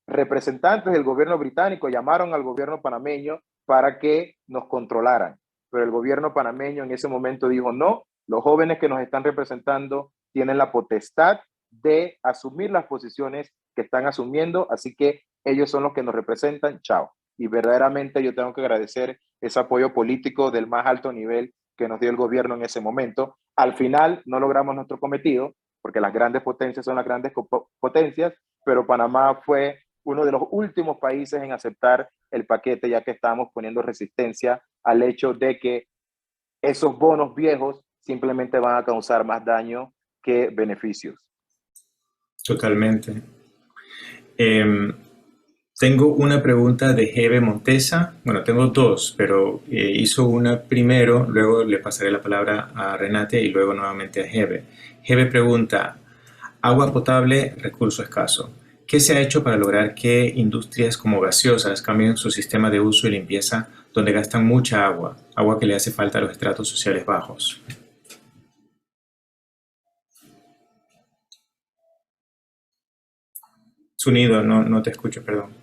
representantes del gobierno británico llamaron al gobierno panameño para que nos controlaran. Pero el gobierno panameño en ese momento dijo, no, los jóvenes que nos están representando tienen la potestad de asumir las posiciones que están asumiendo, así que ellos son los que nos representan, chao. Y verdaderamente yo tengo que agradecer ese apoyo político del más alto nivel que nos dio el gobierno en ese momento. Al final no logramos nuestro cometido, porque las grandes potencias son las grandes potencias, pero Panamá fue uno de los últimos países en aceptar el paquete, ya que estábamos poniendo resistencia al hecho de que esos bonos viejos simplemente van a causar más daño que beneficios. Totalmente. Em, Tengo una pregunta de Hebe Montesa. Bueno, tengo dos, pero hizo una primero, luego le pasaré la palabra a Renate y luego nuevamente a Hebe. Hebe pregunta, agua potable, recurso escaso. ¿Qué se ha hecho para lograr que industrias como gaseosas cambien su sistema de uso y limpieza donde gastan mucha agua, agua que le hace falta a los estratos sociales bajos? Sonido, no te escucho, perdón.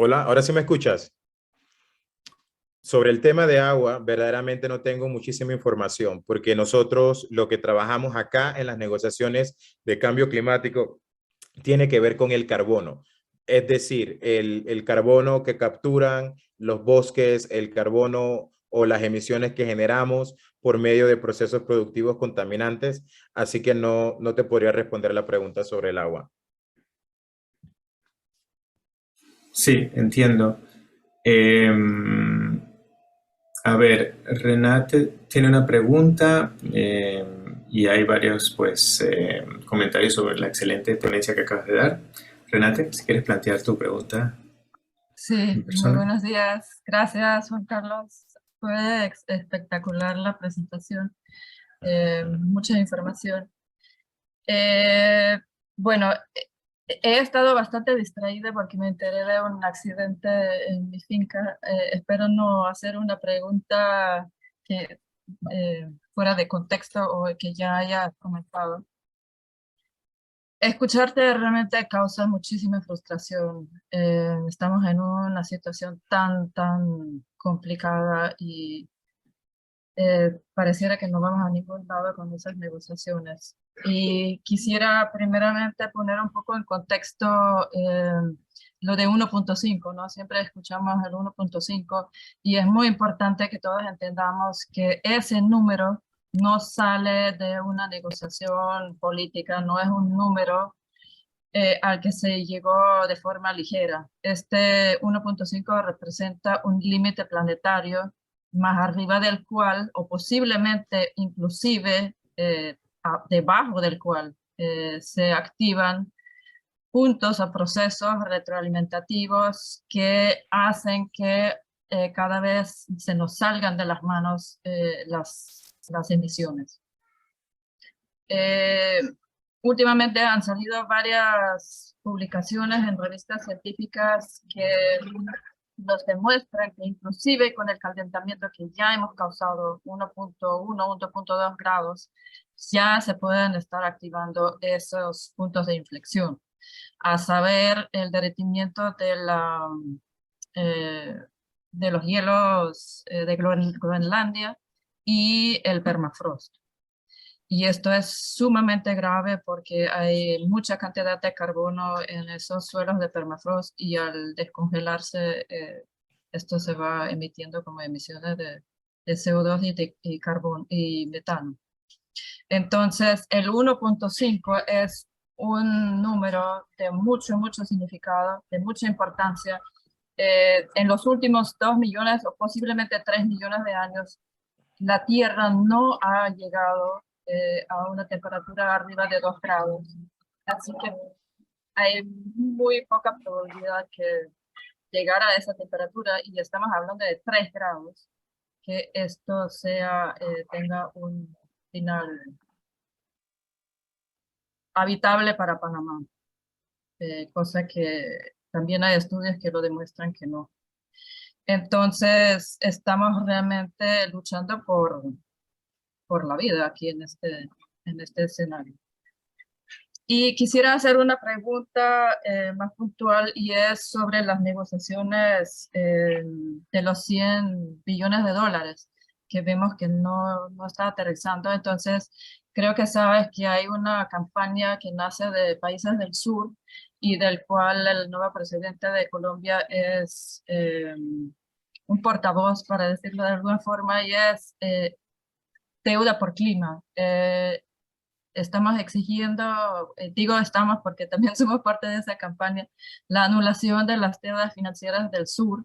Hola, ¿ahora sí me escuchas? Sobre el tema de agua, verdaderamente no tengo muchísima información, porque nosotros lo que trabajamos acá en las negociaciones de cambio climático tiene que ver con el carbono. Es decir, el carbono que capturan los bosques, el carbono o las emisiones que generamos por medio de procesos productivos contaminantes. Así que no te podría responder la pregunta sobre el agua. Sí, entiendo. A ver, Renate tiene una pregunta y hay varios pues, comentarios sobre la excelente ponencia que acabas de dar. Renate, si quieres plantear tu pregunta en Sí, muy persona. buenos días. Gracias, Juan Carlos. Fue espectacular la presentación. Mucha información. Eh, bueno, he estado bastante distraída porque me enteré de un accidente en mi finca. Espero no hacer una pregunta que fuera de contexto o que ya haya comentado. Escucharte realmente causa muchísima frustración. Estamos en una situación tan complicada y pareciera que no vamos a ningún lado con esas negociaciones. Y quisiera primeramente poner un poco en contexto lo de 1.5, ¿no? Siempre escuchamos el 1.5 y es muy importante que todos entendamos que ese número no sale de una negociación política, no es un número al que se llegó de forma ligera. Este 1.5 representa un límite planetario más arriba del cual, o posiblemente inclusive debajo del cual, se activan puntos o procesos retroalimentativos que hacen que cada vez se nos salgan de las manos las emisiones. Últimamente han salido varias publicaciones en revistas científicas que nos demuestran que inclusive con el calentamiento que ya hemos causado 1.1, 1.2 grados, ya se pueden estar activando esos puntos de inflexión, a saber el derretimiento de los hielos de Groenlandia y el permafrost. Y esto es sumamente grave porque hay mucha cantidad de carbono en esos suelos de permafrost y al descongelarse, esto se va emitiendo como emisiones de CO2 y carbón y metano. Entonces, el 1.5 es un número de mucho, mucho significado, de mucha importancia. En los últimos 2 millones o posiblemente 3 millones de años, la Tierra no ha llegado a una temperatura arriba de 2 grados. Así que hay muy poca probabilidad que llegara a esa temperatura y estamos hablando de 3 grados, que esto tenga un final habitable para Panamá, cosa que también hay estudios que lo demuestran que no. Entonces, estamos realmente luchando por la vida aquí en este escenario. Y quisiera hacer una pregunta más puntual y es sobre las negociaciones de los 100 billones de dólares que vemos que no está aterrizando. Entonces, creo que sabes que hay una campaña que nace de países del sur y del cual el nuevo presidente de Colombia es un portavoz, para decirlo de alguna forma, y es deuda por clima. Estamos exigiendo, digo estamos porque también somos parte de esa campaña, la anulación de las deudas financieras del sur,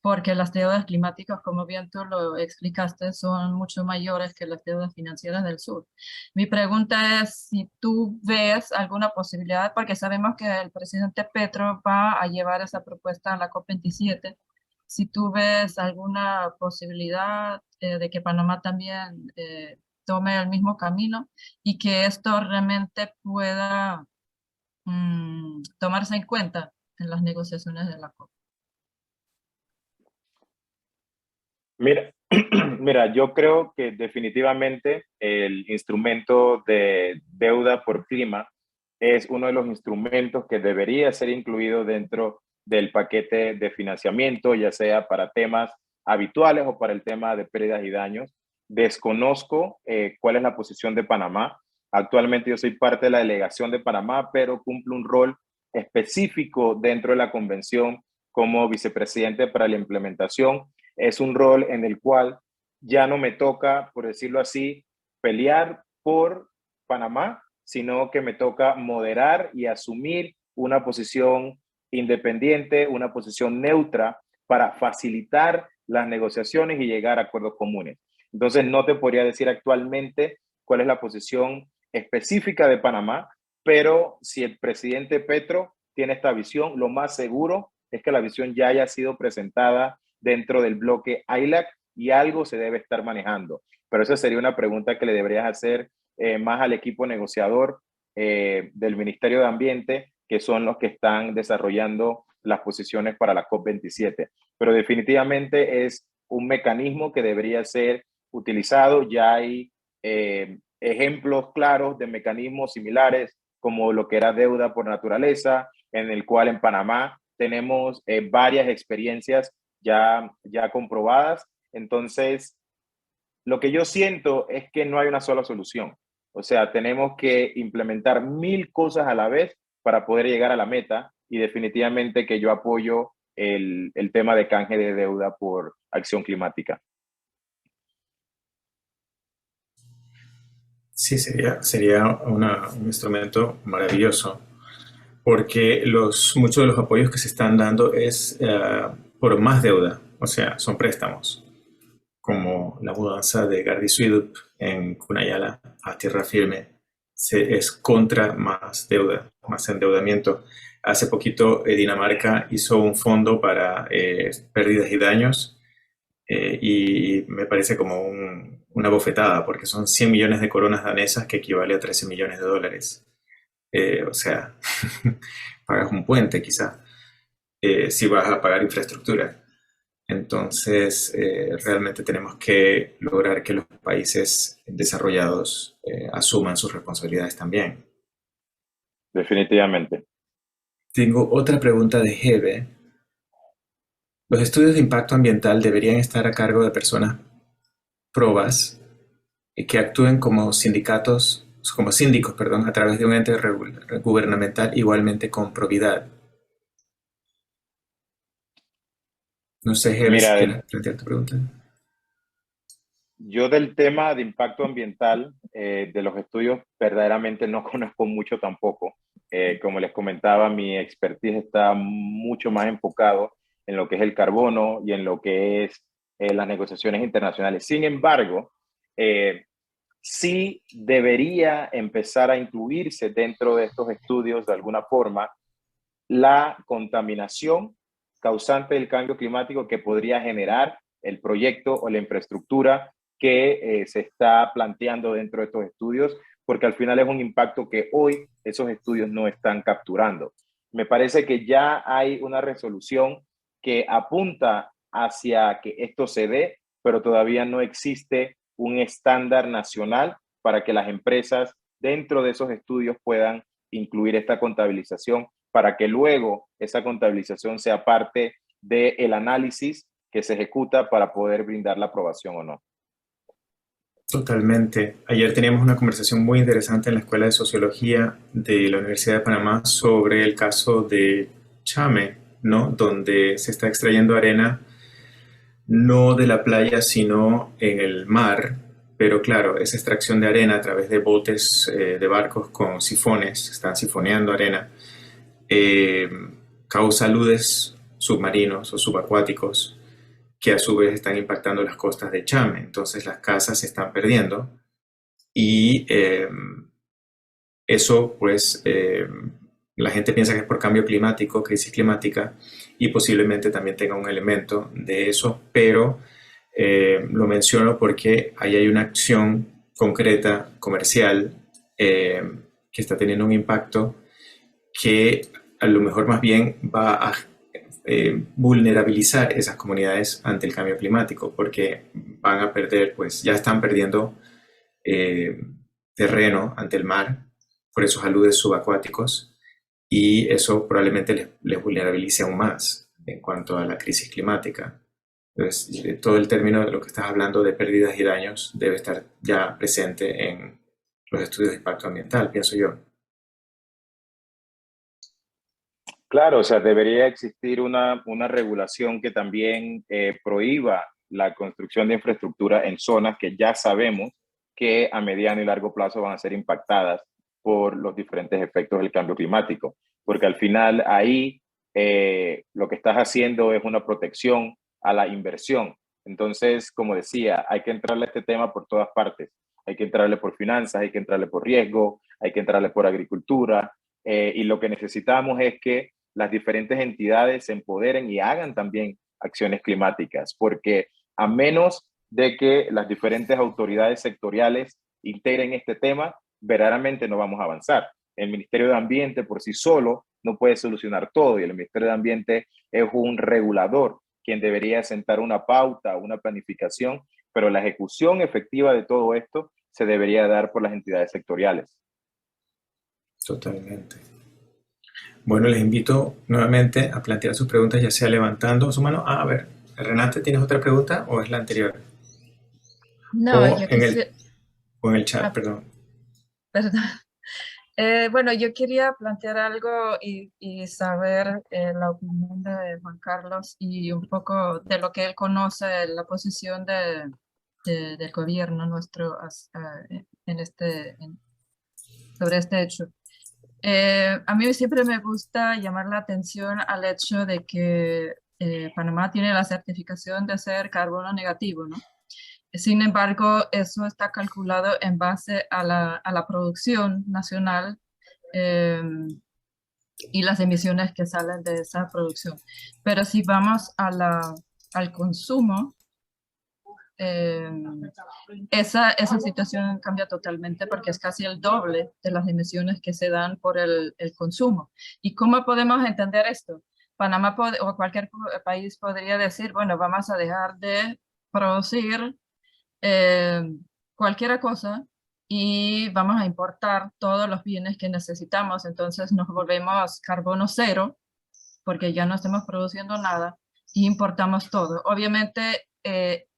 porque las deudas climáticas, como bien tú lo explicaste, son mucho mayores que las deudas financieras del sur. Mi pregunta es si tú ves alguna posibilidad, porque sabemos que el presidente Petro va a llevar esa propuesta a la COP27, si tú ves alguna posibilidad de que Panamá también tome el mismo camino y que esto realmente pueda tomarse en cuenta en las negociaciones de la COP. Mira, mira, yo creo que definitivamente el instrumento de deuda por clima es uno de los instrumentos que debería ser incluido dentro del paquete de financiamiento, ya sea para temas habituales o para el tema de pérdidas y daños. Desconozco cuál es la posición de Panamá. Actualmente yo soy parte de la delegación de Panamá, pero cumplo un rol específico dentro de la convención como vicepresidente para la implementación. Es un rol en el cual ya no me toca, por decirlo así, pelear por Panamá, sino que me toca moderar y asumir una posición independiente, una posición neutra para facilitar las negociaciones y llegar a acuerdos comunes. Entonces, no te podría decir actualmente cuál es la posición específica de Panamá, pero si el presidente Petro tiene esta visión, lo más seguro es que la visión ya haya sido presentada dentro del bloque ILAC y algo se debe estar manejando. Pero esa sería una pregunta que le deberías hacer más al equipo negociador del Ministerio de Ambiente, que son los que están desarrollando las posiciones para la COP27. Pero definitivamente es un mecanismo que debería ser utilizado. Ya hay ejemplos claros de mecanismos similares, como lo que era deuda por naturaleza, en el cual en Panamá tenemos varias experiencias ya comprobadas. Entonces, lo que yo siento es que no hay una sola solución. O sea, tenemos que implementar 1000 cosas a la vez para poder llegar a la meta, y definitivamente que yo apoyo el tema de canje de deuda por acción climática. Sí, sería un instrumento maravilloso, porque muchos de los apoyos que se están dando es por más deuda, o sea, son préstamos, como la mudanza de Gardi Suidup en Cunayala a tierra firme, es contra más deuda, más endeudamiento. Hace poquito Dinamarca hizo un fondo para pérdidas y daños, y me parece como una bofetada, porque son 100 millones de coronas danesas, que equivale a 13 millones de dólares. O sea, pagas un puente quizá, si vas a pagar infraestructura. Entonces, realmente tenemos que lograr que los países desarrollados asuman sus responsabilidades también. Definitivamente. Tengo otra pregunta de Hebe. ¿Los estudios de impacto ambiental deberían estar a cargo de personas probas que actúen como síndicos, perdón, a través de un ente gubernamental igualmente con probidad. No sé, Heber, si Mira, quieres plantear tu pregunta. yo del tema de impacto ambiental de los estudios verdaderamente no conozco mucho tampoco. Como les comentaba, mi expertise está mucho más enfocado en lo que es el carbono y en lo que es las negociaciones internacionales. Sin embargo, sí debería empezar a incluirse dentro de estos estudios de alguna forma la contaminación causante del cambio climático que podría generar el proyecto o la infraestructura que se está planteando dentro de estos estudios, porque al final es un impacto que hoy esos estudios no están capturando. Me parece que ya hay una resolución que apunta hacia que esto se dé, pero todavía no existe un estándar nacional para que las empresas dentro de esos estudios puedan incluir esta contabilización para que luego esa contabilización sea parte del análisis que se ejecuta para poder brindar la aprobación o no. Totalmente. Ayer teníamos una conversación muy interesante en la Escuela de Sociología de la Universidad de Panamá sobre el caso de Chame, ¿no? Donde se está extrayendo arena no de la playa, sino en el mar. Pero claro, esa extracción de arena a través de botes, de barcos con sifones, están sifoneando arena, eh, causa aludes submarinos o subacuáticos que a su vez están impactando las costas de Chame. Entonces las casas se están perdiendo y eso pues la gente piensa que es por cambio climático, crisis climática, y posiblemente también tenga un elemento de eso, pero lo menciono porque ahí hay una acción concreta, comercial, que está teniendo un impacto que a lo mejor más bien va a vulnerabilizar esas comunidades ante el cambio climático, porque van a perder, pues ya están perdiendo eh, terreno ante el mar por esos aludes subacuáticos y eso probablemente les vulnerabilice aún más en cuanto a la crisis climática. Entonces, todo el término de lo que estás hablando de pérdidas y daños debe estar ya presente en los estudios de impacto ambiental, pienso yo. Claro, o sea, debería existir una regulación que también prohíba la construcción de infraestructura en zonas que ya sabemos que a mediano y largo plazo van a ser impactadas por los diferentes efectos del cambio climático, porque al final ahí lo que estás haciendo es una protección a la inversión. Entonces, como decía, hay que entrarle a este tema por todas partes. Hay que entrarle por finanzas, hay que entrarle por riesgo, hay que entrarle por agricultura, y lo que necesitamos es que las diferentes entidades se empoderen y hagan también acciones climáticas, porque a menos de que las diferentes autoridades sectoriales integren este tema, verdaderamente no vamos a avanzar. El Ministerio de Ambiente por sí solo no puede solucionar todo y el Ministerio de Ambiente es un regulador quien debería sentar una pauta, una planificación, pero la ejecución efectiva de todo esto se debería dar por las entidades sectoriales. Totalmente. Bueno, les invito nuevamente a plantear sus preguntas, ya sea levantando su mano. A ver, Renate, ¿tienes otra pregunta o es la anterior? No, O yo en el, quisiera, o en el chat, ah, perdón. perdón. Bueno, yo quería plantear algo y saber la opinión de Juan Carlos y un poco de lo que él conoce, la posición del gobierno nuestro sobre este hecho. A mí siempre me gusta llamar la atención al hecho de que Panamá tiene la certificación de ser carbono negativo, ¿no? Sin embargo, eso está calculado en base a la producción nacional eh, y las emisiones que salen de esa producción. Pero si vamos al consumo, eh, esa situación cambia totalmente porque es casi el doble de las emisiones que se dan por el consumo. ¿Y cómo podemos entender esto? Panamá o cualquier país podría decir, bueno, vamos a dejar de producir eh, cualquier cosa y vamos a importar todos los bienes que necesitamos. Entonces nos volvemos carbono cero porque ya no estamos produciendo nada y importamos todo. Obviamente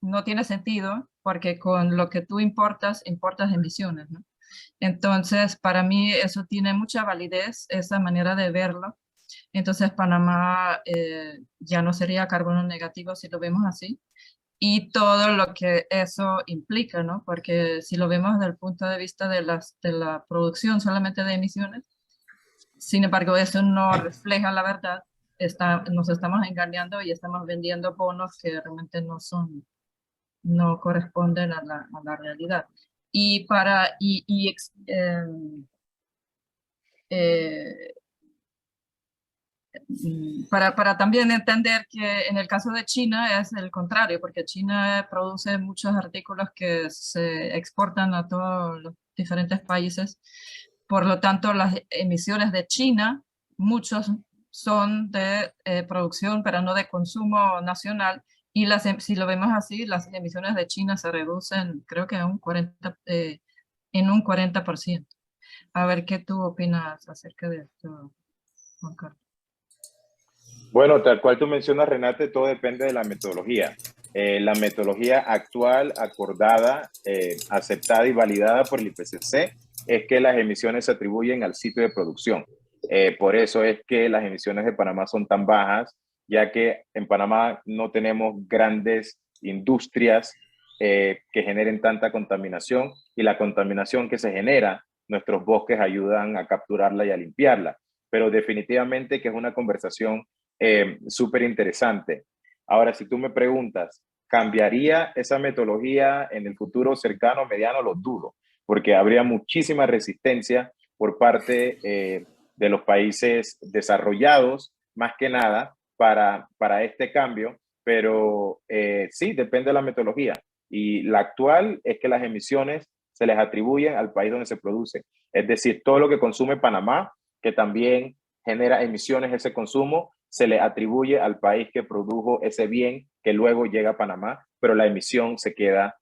no tiene sentido porque con lo que tú importas, importas emisiones, ¿no? Entonces, para mí eso tiene mucha validez, esa manera de verlo. Entonces, Panamá ya no sería carbono negativo si lo vemos así. Y todo lo que eso implica, ¿no? Porque si lo vemos desde el punto de vista de la producción solamente de emisiones, sin embargo, eso no refleja la verdad. Nos estamos engañando y estamos vendiendo bonos que realmente no corresponden a la realidad. Y eh, para también entender que en el caso de China es el contrario, porque China produce muchos artículos que se exportan a todos los diferentes países. Por lo tanto, las emisiones de China, muchos son de producción, pero no de consumo nacional. Y si lo vemos así, las emisiones de China se reducen, creo que en un 40%. A ver qué tú opinas acerca de esto, Juan Carlos. Bueno, tal cual tú mencionas, Renate, todo depende de la metodología. La metodología actual, acordada, aceptada y validada por el IPCC es que las emisiones se atribuyen al sitio de producción. Por eso es que las emisiones de Panamá son tan bajas, ya que en Panamá no tenemos grandes industrias que generen tanta contaminación, y la contaminación que se genera, nuestros bosques ayudan a capturarla y a limpiarla. Pero definitivamente que es una conversación súper interesante. Ahora, si tú me preguntas, ¿cambiaría esa metodología en el futuro cercano, mediano? Lo dudo, porque habría muchísima resistencia por parte de los países desarrollados, más que nada, para este cambio, pero sí, depende de la metodología. Y la actual es que las emisiones se les atribuyen al país donde se produce. Es decir, todo lo que consume Panamá, que también genera emisiones ese consumo, se le atribuye al país que produjo ese bien que luego llega a Panamá, pero la emisión se queda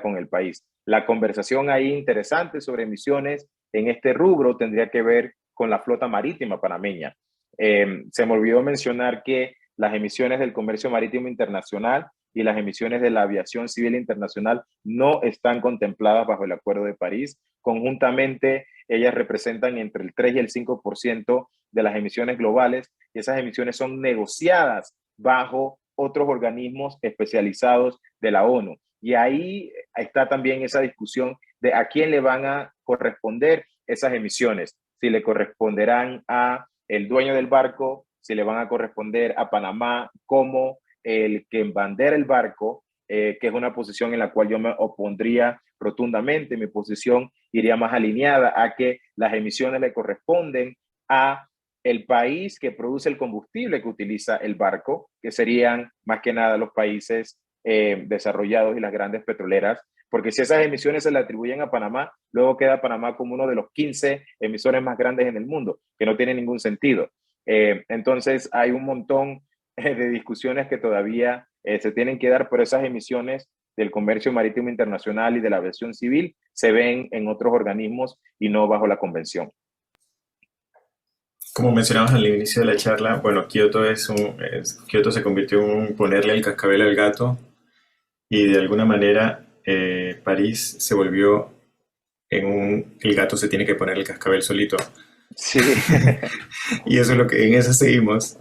con el país. La conversación ahí interesante sobre emisiones en este rubro tendría que ver con la flota marítima panameña. Se me olvidó mencionar que las emisiones del comercio marítimo internacional y las emisiones de la aviación civil internacional no están contempladas bajo el Acuerdo de París. Conjuntamente, ellas representan entre el 3 y el 5% de las emisiones globales, y esas emisiones son negociadas bajo otros organismos especializados de la ONU. Y ahí está también esa discusión de a quién le van a corresponder esas emisiones, si le corresponderán a el dueño del barco, si le van a corresponder a Panamá como el que embandera el barco, que es una posición en la cual yo me opondría rotundamente. Mi posición iría más alineada a que las emisiones le corresponden a el país que produce el combustible que utiliza el barco, que serían más que nada los países desarrollados y las grandes petroleras, porque si esas emisiones se le atribuyen a Panamá, luego queda Panamá como uno de los 15 emisores más grandes en el mundo, que no tiene ningún sentido. Entonces hay un montón de discusiones que todavía se tienen que dar, pero esas emisiones del comercio marítimo internacional y de la aviación civil se ven en otros organismos y no bajo la convención. Como mencionamos al inicio de la charla, bueno, Kioto se convirtió en un ponerle el cascabel al gato, y de alguna manera París se volvió el gato se tiene que poner el cascabel solito. Sí. Y eso es lo que en eso seguimos.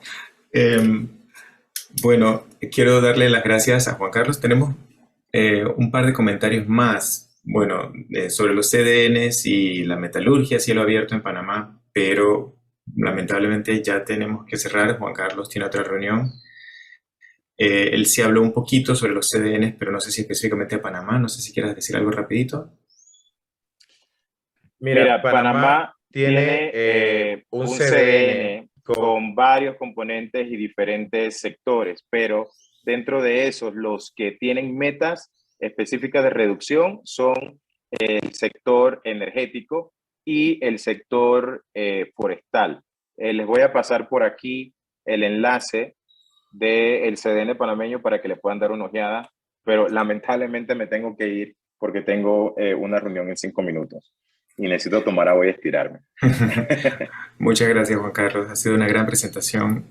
Bueno, quiero darle las gracias a Juan Carlos. Tenemos un par de comentarios más, bueno, sobre los CDNs y la metalurgia a cielo abierto en Panamá, pero lamentablemente ya tenemos que cerrar. Juan Carlos tiene otra reunión. Él sí habló un poquito sobre los CDNs, pero no sé si específicamente a Panamá. No sé si quieras decir algo rapidito. Mira, Panamá tiene un un CDN con varios componentes y diferentes sectores, pero dentro de esos, los que tienen metas específicas de reducción son el sector energético y el sector forestal. Les voy a pasar por aquí el enlace del CDN panameño para que le puedan dar una ojeada, pero lamentablemente me tengo que ir porque tengo una reunión en 5 minutos y necesito tomar agua y estirarme. Muchas gracias, Juan Carlos. Ha sido una gran presentación.